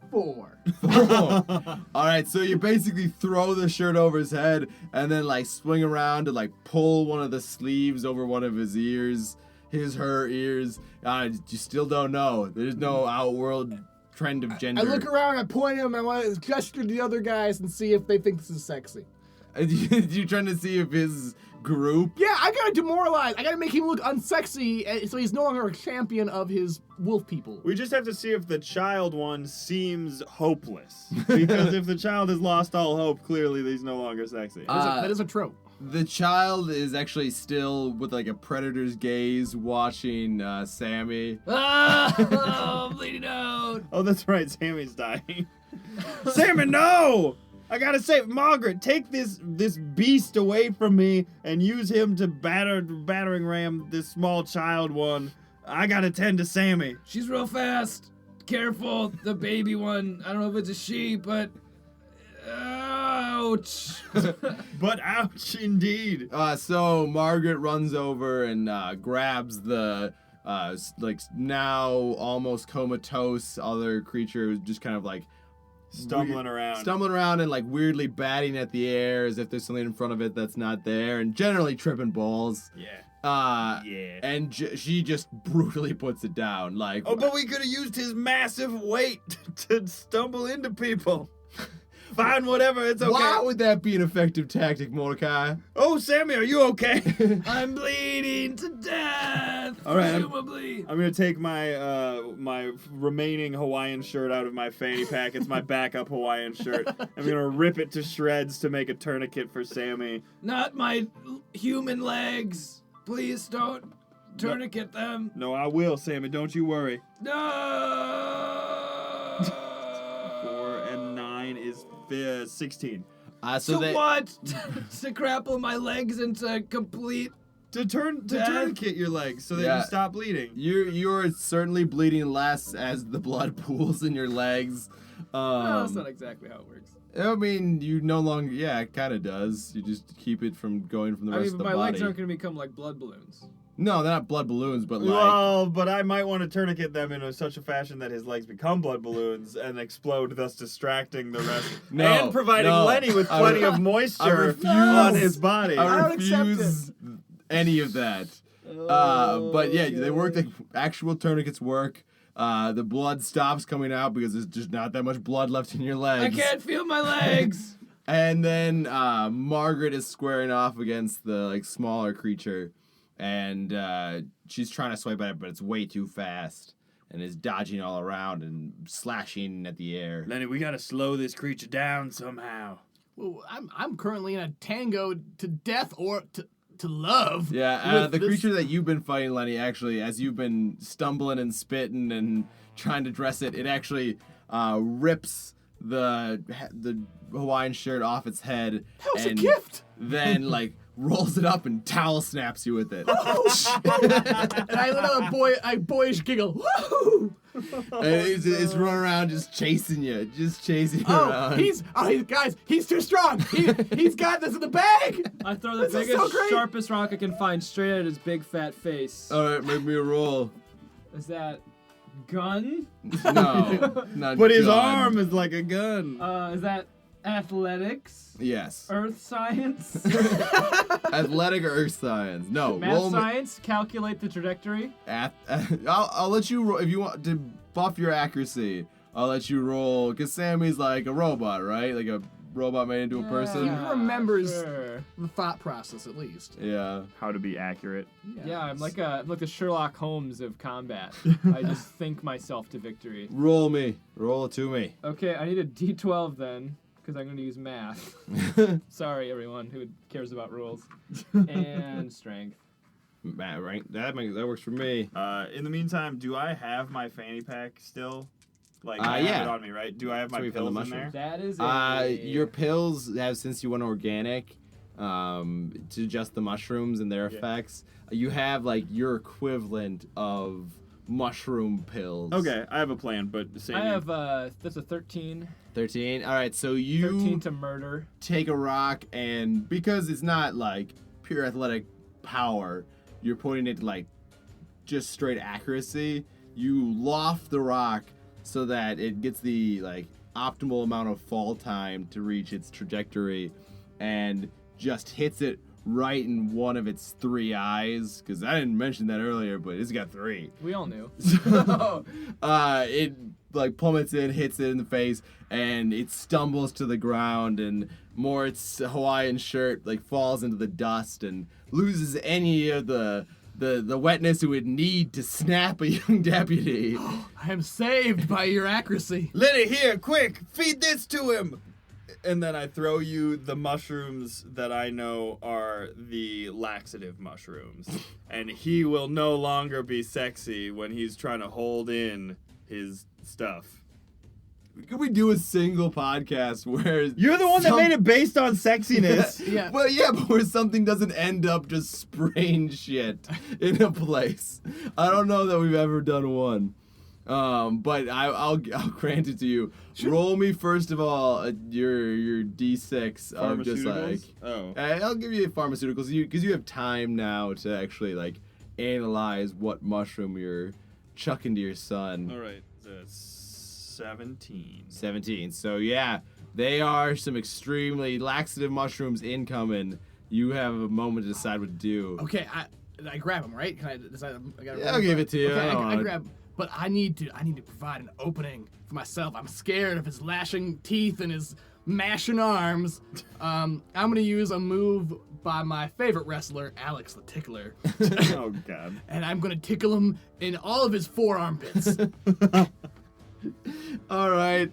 4.
All right, so you basically throw the shirt over his head and then like swing around to like pull one of the sleeves over one of his ears, her ears. You still don't know. There's no outworld trend of gender.
I look around, I point at him, and I want to gesture to the other guys and see if they think this is sexy.
You trying to see if his group?
Yeah, I gotta demoralize. I gotta make him look unsexy, so he's no longer a champion of his wolf people.
We just have to see if the child one seems hopeless. Because if the child has lost all hope, clearly he's no longer sexy.
That is a trope.
The child is actually still with like a predator's gaze watching Sammy.
Ah, I'm bleeding out.
Oh, that's right. Sammy's dying. Sammy, no! I gotta save Margaret. Take this beast away from me and use him to battering ram this small child one. I gotta tend to Sammy.
She's real fast. Careful, the baby one. I don't know if it's a she, but ouch.
But ouch indeed.
So Margaret runs over and grabs the now almost comatose other creature who's just kind of like
Stumbling around
and like weirdly batting at the air as if there's something in front of it that's not there, and generally tripping balls.
Yeah.
And she just brutally puts it down. Like,
Oh, but we could have used his massive weight to stumble into people. Fine, whatever, it's okay.
why would that be an effective tactic, Mordecai?
Oh, Sammy, are you okay?
I'm bleeding to death.
All right,
Presumably.
I'm gonna take my my remaining Hawaiian shirt out of my fanny pack. It's my backup Hawaiian shirt. I'm gonna rip it to shreds to make a tourniquet for Sammy.
Not my human legs. Please don't tourniquet them.
No, I will, Sammy. Don't you worry.
No.
4 and 9 is 16.
So what? To grapple my legs into complete.
To tourniquet your legs so that
Yeah.
you stop bleeding.
You're certainly bleeding less as the blood pools in your legs.
No, that's not exactly how it works.
I mean, you no longer. Yeah, it kind of does. You just keep it from going from the rest of the
my
body.
legs aren't going to become like blood balloons.
No, they're not blood balloons, but like.
Well, but I might want to tourniquet them in such a fashion that his legs become blood balloons and explode, thus distracting the rest.
No,
and providing
no.
Lenny with plenty of moisture
refuse-
on his body.
I
don't accept
refuse any of that. But yeah, they work. The actual tourniquets work. The blood stops coming out because there's just not that much blood left in your legs.
I can't feel my legs.
And then Margaret is squaring off against the like smaller creature, and she's trying to swipe at it, but it's way too fast, and is dodging all around and slashing at the air.
Lenny, we gotta slow this creature down somehow.
Well, I'm currently in a tango to death or to love.
Yeah,
with
the
this-
creature that you've been fighting, Lenny, actually, as you've been stumbling and spitting and trying to dress it, it actually rips the Hawaiian shirt off its head.
That was a
and
gift.
Then, like, rolls it up and towel snaps you with it.
And I let out a boyish giggle. Woo!
And it's running around just chasing you
Oh,
around.
guys, he's too strong. He's got this in the bag.
I throw the
This is
biggest,
so great.
sharpest rock I can find straight at his big fat face.
All right, make me a roll.
Is that gun?
No, not
But his
gun.
arm is like a gun.
Is that athletics?
Yes.
Earth science?
Athletic or earth science? No.
Math
roll me-
science? Calculate the trajectory?
I'll let you roll if you want to buff your accuracy. I'll let you roll because Sammy's like a robot, right? Like a robot made into a person.
He remembers
Sure.
the thought process at least.
Yeah.
How to be accurate.
Yeah, I'm like the Sherlock Holmes of combat. I just think myself to victory.
Roll me. Roll it to me.
Okay, I need a D12 then, because I'm going to use math. Sorry, everyone who cares about rules. And strength.
Matt, right? That works for me.
In the meantime, do I have my fanny pack still? Like, I
yeah.
have it on me, right? Do I have my
That's where you
pills
found the
in there?
That is
Your pills have, since you went organic, to just the mushrooms and their effects. You have like your equivalent of mushroom pills.
Okay, I have a plan, but same.
I have, that's a 13.
13. All right, so you
13 to murder.
take a rock, and because it's not like pure athletic power, you're putting it like just straight accuracy. You loft the rock so that it gets the like optimal amount of fall time to reach its trajectory, and just hits it right in one of its 3 eyes. Because I didn't mention that earlier, but it's got 3.
We all knew.
So it like plummets in, hits it in the face, and it stumbles to the ground, and Mort's Hawaiian shirt like falls into the dust and loses any of the wetness it would need to snap a young deputy.
I am saved by your accuracy.
Lenny, here, quick, feed this to him. And then I throw you the mushrooms that I know are the laxative mushrooms. And he will no longer be sexy when he's trying to hold in his stuff.
Could we do a single podcast where
You're the one that made it based on sexiness.
Yeah.
Well, yeah, but where something doesn't end up just spraying shit in a place. I don't know that we've ever done one. But I'll grant it to you. Roll me first of all your D6 of just like.
Oh.
I'll give you pharmaceuticals because you have time now to actually like analyze what mushroom you're chucking to your son.
All right. That's 17.
17. So yeah, they are some extremely laxative mushrooms incoming. You have a moment to decide what to do.
Okay, I grab him, right? Can I decide? I gotta
Yeah, I'll give it to you.
Okay,
I don't
I
wanna-
grab. But I need to provide an opening for myself. I'm scared of his lashing teeth and his mashing arms. I'm gonna use a move by my favorite wrestler, Alex the Tickler,
Oh, God.
and I'm gonna tickle him in all of his forearm bits.
All right,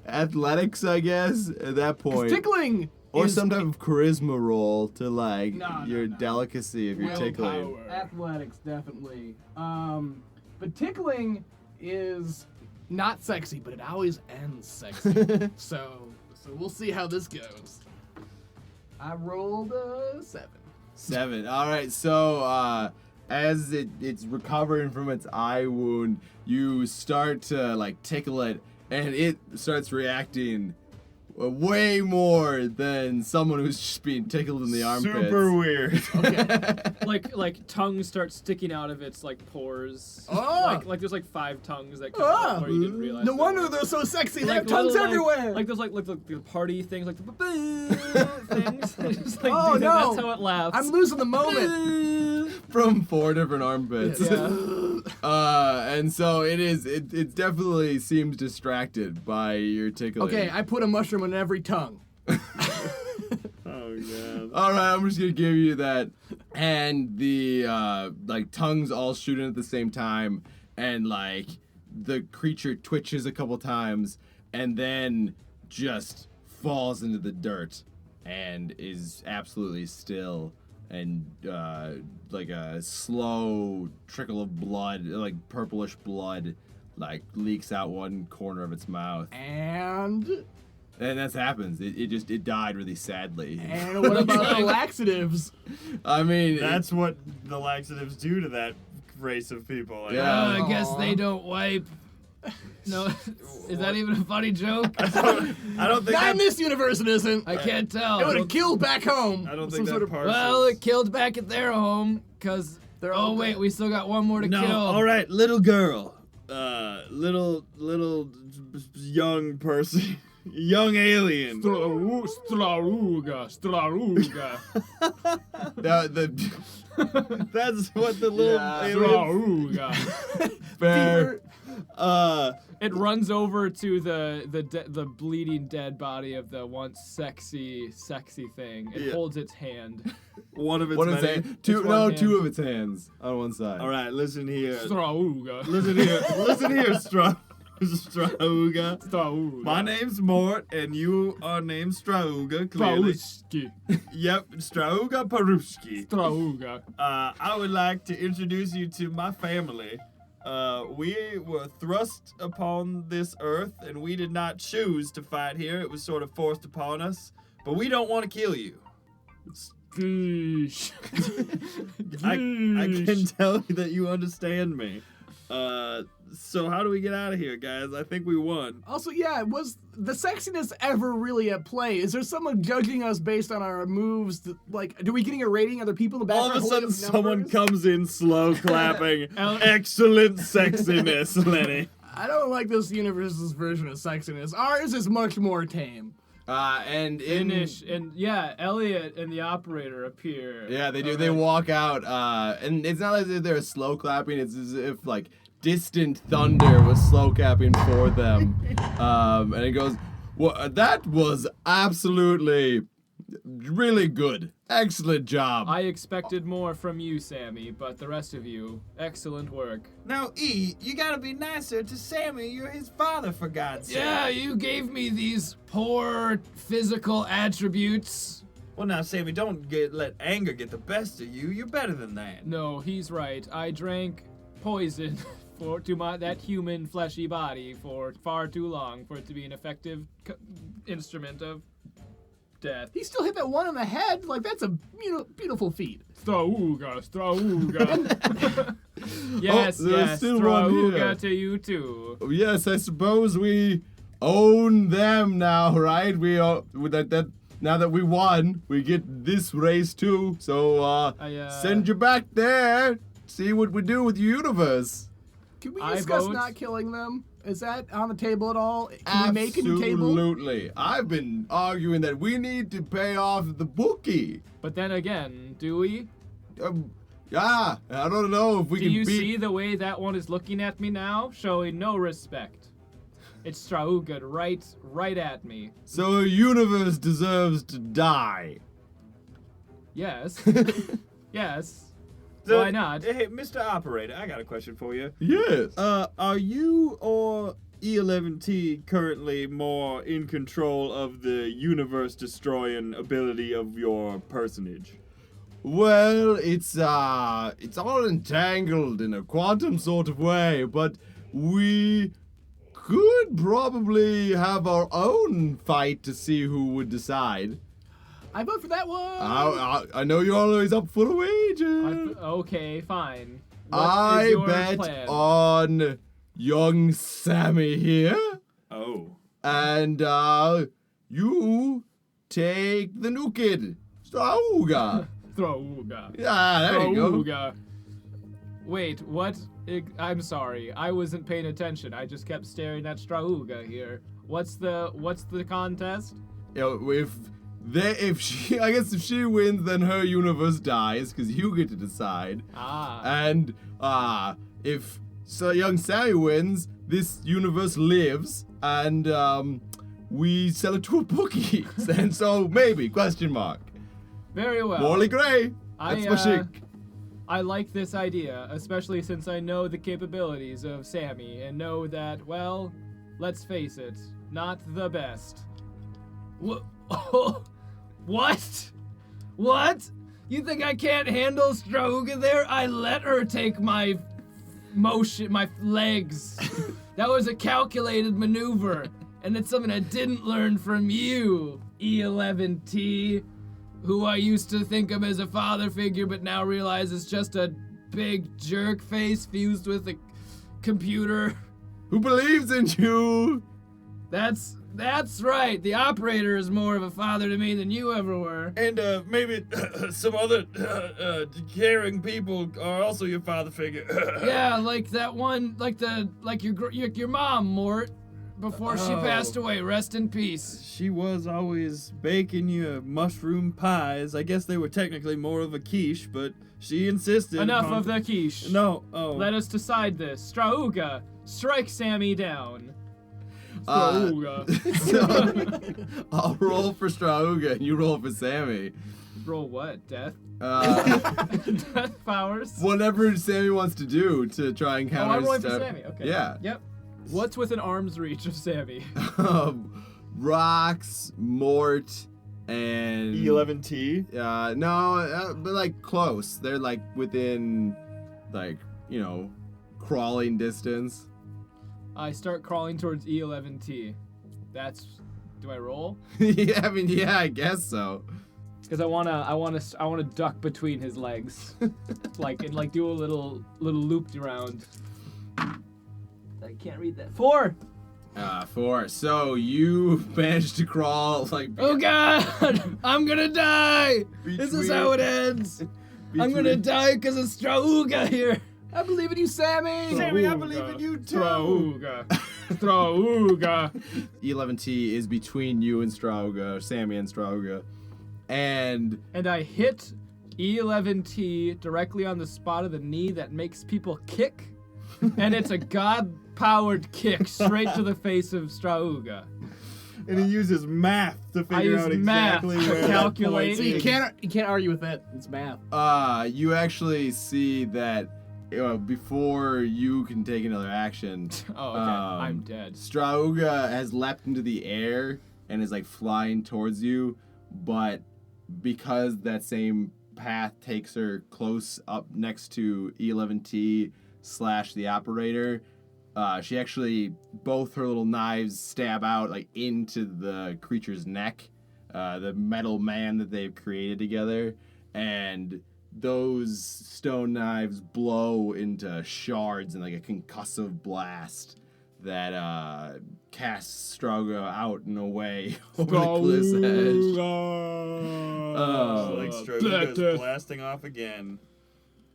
athletics, I guess, at that point.
Tickling.
Or
is
some type of charisma roll to like
No,
your
no.
delicacy of your tickling.
Athletics, definitely. But tickling is not sexy, but it always ends sexy. so we'll see how this goes. I rolled a 7.
7. All right, so as it's recovering from its eye wound, you start to like tickle it, and it starts reacting way more than someone who's just being tickled in the armpits.
Super weird.
like tongues start sticking out of its like pores.
Oh!
Like there's like 5 tongues that come out where you didn't realize.
No
there
wonder
were.
they're so sexy. They
Like
have tongues
little,
everywhere.
Like there's like the party things, like the things. Just, like,
Oh,
do that.
no.
That's how it laughs.
I'm losing the moment.
From 4 different armpits.
Yeah.
And so it definitely seems distracted by your tickling.
Okay, I put a mushroom on every tongue.
Oh, God.
All right, I'm just gonna give you that and the like tongues all shoot in at the same time, and like the creature twitches a couple times, and then just falls into the dirt, and is absolutely still, and like a slow trickle of blood, like purplish blood, like leaks out one corner of its mouth. And that happens. It died really sadly.
And what about the laxatives?
I mean,
That's what the laxatives do to that race of people.
Yeah.
I guess they don't wipe. No, is that even a funny joke?
I don't think
Not in
that,
this universe, it isn't.
I can't tell.
It would have killed back home.
I don't
Some
think
sort
that
of-
part.
Well, it killed back at their home, cause.
They're
Oh
all
wait,
dead.
we still got one more to
No,
kill.
all right, little girl, little young person, young alien.
Straruga.
That's what the little alien.
fair.
It runs over to the bleeding dead body of the once sexy thing. It
Yeah.
holds its hand.
One of its
One of
many.
its hands. Two
one hand.
of its hands on one side.
All right, listen here.
Strauga.
Listen here, Strauga.
Strauga.
My name's Mort, and you are named Strauga, clearly.
Pauski.
Yep, Strauga Parushki.
Strauga.
I would like to introduce you to my family. We were thrust upon this earth, and we did not choose to fight here. It was sort of forced upon us. But we don't want to kill you.
Geesh.
I can tell that you understand me. So how do we get out of here, guys? I think we won.
Also, yeah, was the sexiness ever really at play? Is there someone judging us based on our moves? Like, do we getting a rating? Are there people in the
All
background?
of a sudden,
holding up
someone
numbers?
comes in slow clapping. Excellent sexiness, Lenny.
I don't like this universe's version of sexiness. Ours is much more tame.
And in
Finish. And yeah, Elliot and the operator appear.
yeah, they do. They walk out, and it's not as if they're slow clapping. It's as if like distant thunder was slow clapping for them. And it goes, well, that was absolutely really good. Excellent job.
I expected more from you, Sammy, but the rest of you, excellent work.
Now, E, you gotta be nicer to Sammy. You're his father, for God's sake.
Yeah, you gave me these poor physical attributes.
Well, now, Sammy, don't let anger get the best of you. You're better than that.
No, he's right. I drank poison to that human fleshy body for far too long for it to be an effective instrument of death.
He still hit that one on the head. Like, that's a beautiful feat.
Strauga. Yes,
there's
yes,
still one here.
Strauga to you too.
Yes, I suppose we own them now, right? We are that now that we won, we get this race too. So send you back there. See what we do with the universe.
Can we
I
discuss
vote-
not killing them? Is that on the table at all? Can we make a new table?
Absolutely. I've been arguing that we need to pay off the bookie.
But then again, do we?
Yeah, I don't know if we
Do
can
you
beat.
see the way that one is looking at me now? Showing no respect. It's Strauga right at me.
So a universe deserves to die.
Yes. Yes.
So,
Why not?
Hey, Mr. Operator, I got a question for you.
Yes.
Are you or E11T currently more in control of the universe-destroying ability of your personage?
Well, it's all entangled in a quantum sort of way, but we could probably have our own fight to see who would decide.
I vote for that one.
I know you're always up for the wager.
Okay, fine. What
I
is your
bet
plan?
on young Sammy here,
Oh.
and you take the new kid, Strauga.
Strauga.
Yeah, there you go.
Strauga. Wait, what? I'm sorry. I wasn't paying attention. I just kept staring at Strauga here. What's the contest?
You know, if she wins, then her universe dies because you get to decide.
Ah.
And if young Sammy wins, this universe lives, and we sell it to a bookie. And so maybe ?
Very well.
Morley Gray. That's my shit.
I like this idea, especially since I know the capabilities of Sammy and know that, well, let's face it, not the best. What? What? You think I can't handle Strauga there? I let her take my motion, my legs. That was a calculated maneuver, and it's something I didn't learn from you, E11T. Who I used to think of as a father figure, but now realize is just a big jerk face fused with a computer.
Who believes in you?
That's right. The operator is more of a father to me than you ever were.
And maybe some other caring people are also your father figure.
Yeah, like that one, like your mom, Mort, before she passed away. Rest in peace.
She was always baking you mushroom pies. I guess they were technically more of a quiche, but she insisted.
Enough of the quiche.
No. Oh.
Let us decide this. Strauga, strike Sammy down. Strauga.
So, I'll roll for Strauga and you roll for Sammy.
Roll what? Death?
Death
powers?
Whatever Sammy wants to do to try and counter
I'm rolling for
stuff.
Sammy. Okay.
Yeah.
Yep. What's within arm's reach of Sammy?
Rocks, Mort, and
E11T?
no, but like close. They're like within, like, crawling distance.
I start crawling towards E11T. Do I roll?
Yeah, I guess so.
Because I wanna duck between his legs, and do a little loop around. I can't read that. 4.
4. So you managed to crawl like.
Oh God! I'm gonna die. This is how it ends. I'm gonna die because of Strauga here. I believe in you, Sammy.
Sammy, I believe in you too.
Strauga.
E11T is between you and Strauga, Sammy and Strauga, and
I hit E11T directly on the spot of the knee that makes people kick, and it's a God-powered kick straight to the face of Strauga.
And he uses math to figure out exactly
to
where
calculate.
So you can't argue with it. It's math.
You actually see that before you can take another action.
Oh, okay. I'm dead.
Strauga has leapt into the air and is like flying towards you, but because that same path takes her close up next to E11T / the operator, she actually, both her little knives stab out like into the creature's neck, the metal man that they've created together, and those stone knives blow into shards and like a concussive blast that casts Strauga out and away over the cliff's edge.
Like Strauga goes blasting off again.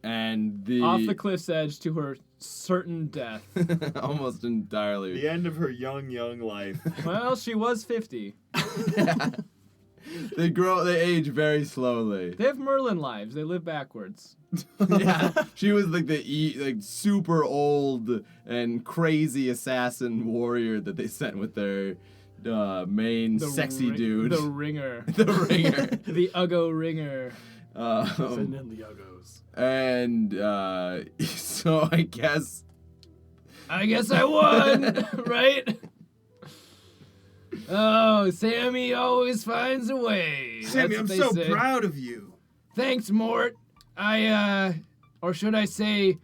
And
off the cliff's edge to her certain death.
Almost entirely.
The end of her young life.
Well, she was 50.
They age very slowly.
They have Merlin lives. They live backwards.
Yeah, she was like the super old and crazy assassin warrior that they sent with their main sexy dude.
The ringer.
The ringer.
The Uggo ringer.
Send in the Uggos.
And so I guess
I won, right? Oh, Sammy always finds a way.
Sammy, I'm so proud of you.
Thanks, Mort. Or should I say,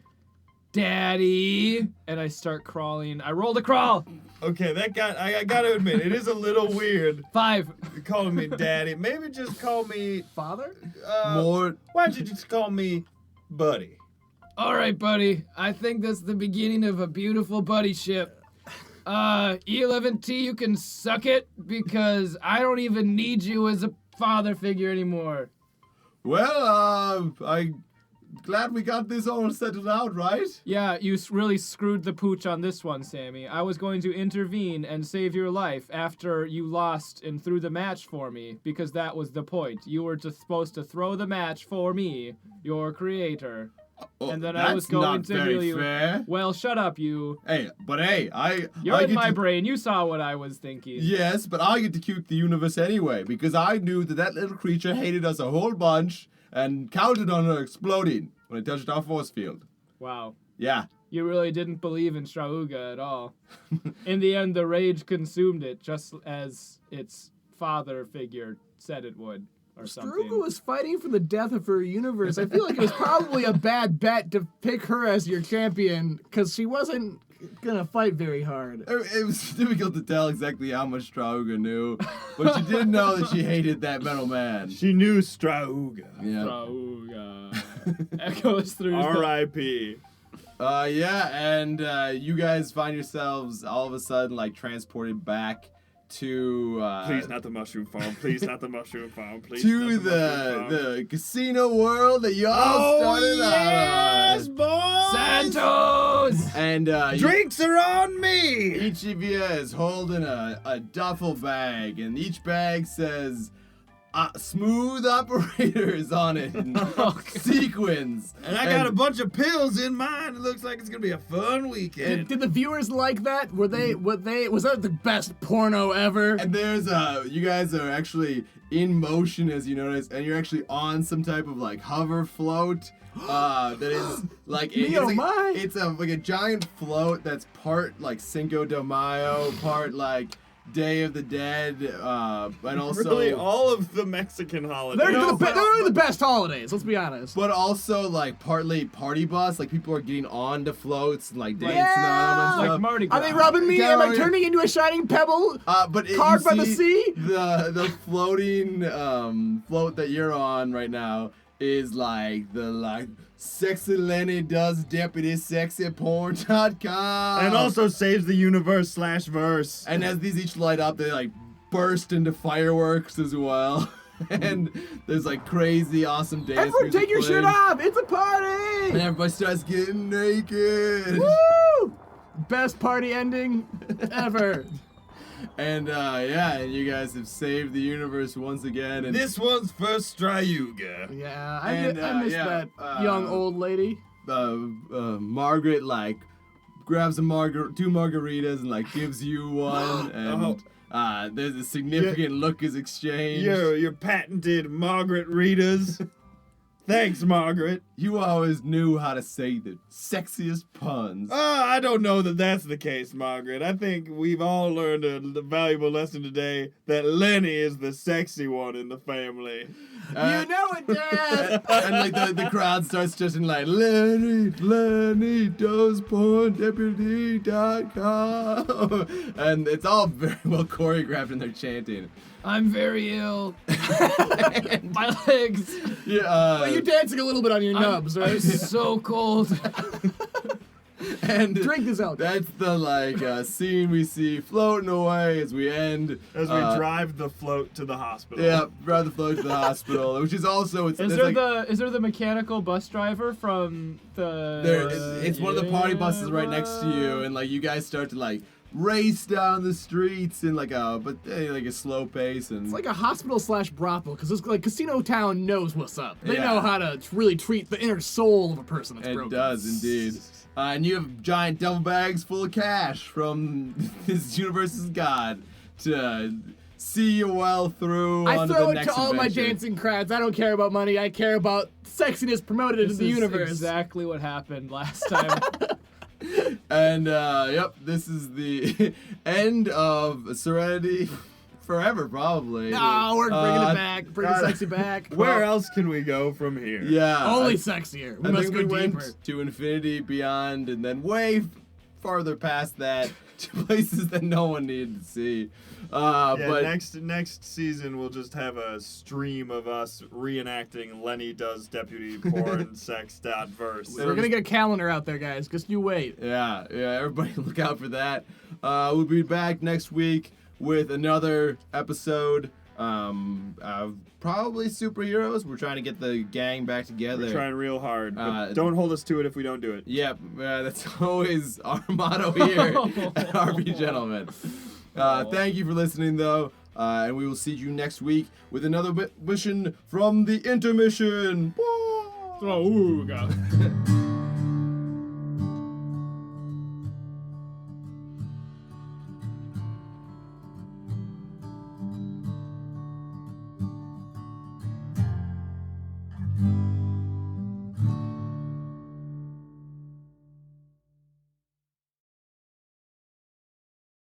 Daddy? And I start crawling. I rolled a crawl.
Okay, I gotta admit, it is a little weird.
5.
Calling me Daddy. Maybe just call me
Father?
Mort.
Why don't you just call me Buddy?
All right, buddy. I think that's the beginning of a beautiful buddyship. E11T, you can suck it because I don't even need you as a father figure anymore.
Well, I'm glad we got this all settled out, right?
Yeah, you really screwed the pooch on this one, Sammy. I was going to intervene and save your life after you lost and threw the match for me, because that was the point. You were supposed to throw the match for me, your creator. And then I was going to heal you.
Fair.
Well, shut up, you.
Hey,
You're in my brain. You saw what I was thinking.
Yes, but I get to keep the universe anyway, because I knew that little creature hated us a whole bunch, and counted on her exploding when it touched our force field.
Wow.
Yeah.
You really didn't believe in Strauga at all. In the end, the rage consumed it, just as its father figure said it would, or something.
Struga was fighting for the death of her universe. I feel like it was probably a bad bet to pick her as your champion, because she wasn't gonna fight very hard.
It was difficult to tell exactly how much Strauga knew, but she did know that she hated that metal man.
She knew Strauga.
Yeah.
Strauga echoes through.
R.I.P.
And you guys find yourselves all of a sudden like transported back to
Please not the mushroom farm. Please not the mushroom farm. Please
to
not the mushroom farm.
the casino world that you all started
yes,
out on.
boys!
Santos!
And
Drinks are on me!
each of you is holding a duffel bag, and each bag says smooth operators on it and sequins.
And I got a bunch of pills in mine. It looks like it's gonna be a fun weekend.
Did the viewers like that? Was that the best porno ever?
And there's you guys are actually in motion, as you notice, and you're actually on some type of like hover float. That is like it's like a giant float that's part like Cinco de Mayo, part like Day of the Dead, and also
really all of the Mexican holidays.
They're the best holidays. Let's be honest.
but also like partly party bus, like people are getting onto floats and like dancing
Yeah!
on them and
Like
stuff.
Mardi Gras.
Are they rubbing me?
Yeah,
Am I
yeah.
turning into a shining pebble?
But
Carved
you
by the
see
sea?
the floating float that you're on right now is like the sexy Lenny does deputy sexyporn.com.
And also saves the universe /verse.
And as these each light up, they like burst into fireworks as well. And there's like crazy awesome dance
Everyone
music
take your
playing.
shirt off! It's a
And
party!
everybody starts getting naked.
Woo! Best party ending ever.
And and you guys have saved the universe once again. And
This one's for Strauga.
Yeah,
And,
I missed that young old lady.
Margaret like grabs two margaritas and like gives you one, and there's a significant look is exchanged.
Your patented Margaret Ritas. Thanks, Margaret.
You always knew how to say the sexiest puns.
I don't know that that's the case, Margaret. I think we've all learned a valuable lesson today that Lenny is the sexy one in the family.
You know it, Dad!
And like the crowd starts just in like Lenny does porn deputy.com. And it's all very well choreographed and they're chanting.
I'm very ill. My legs.
Yeah,
You're dancing a little bit on your nubs,
I'm
right?
so cold.
and
Drink this out.
that's the scene we see floating away as we end.
As we drive the float to the hospital.
Yeah, drive the float to the hospital, which is also
Is there the mechanical bus driver from the?
it's one of the party buses right next to you, and like you guys start to like race down the streets in like a slow pace, and
It's like a hospital / brothel, because it's like Casino Town knows what's up. They
Yeah.
know how to really treat the inner soul of a person that's
it
broken.
does indeed. And you have giant duffel bags full of cash from this universe's god to see you well through.
I
onto
throw
the
it
next
to all my
adventure.
dancing crowds. I don't care about money. I care about sexiness promoted into
This
the
is
universe.
exactly what happened last time.
And this is the end of Serenity forever, probably.
No, we're bringing it back. Bring the
God.
sexy back.
Where else can we go from here?
Yeah.
Only
I-
sexier. We
I
must
think
go
we
deeper.
went to infinity, beyond, and then way farther past that to places that no one needed to see. But
next season we'll just have a stream of us reenacting Lenny does deputy porn sex.verse.
We're gonna get a calendar out there, guys. Just you wait.
yeah, everybody look out for that. We'll be back next week with another episode of probably superheroes. We're trying to get the gang back together.
We're trying real hard, but
Uh,
don't hold us to it if we don't do it.
Yep, that's always our motto here at RP Gentlemen. Thank you for listening, though, and we will see you next week with another mission from the intermission.
Strauga.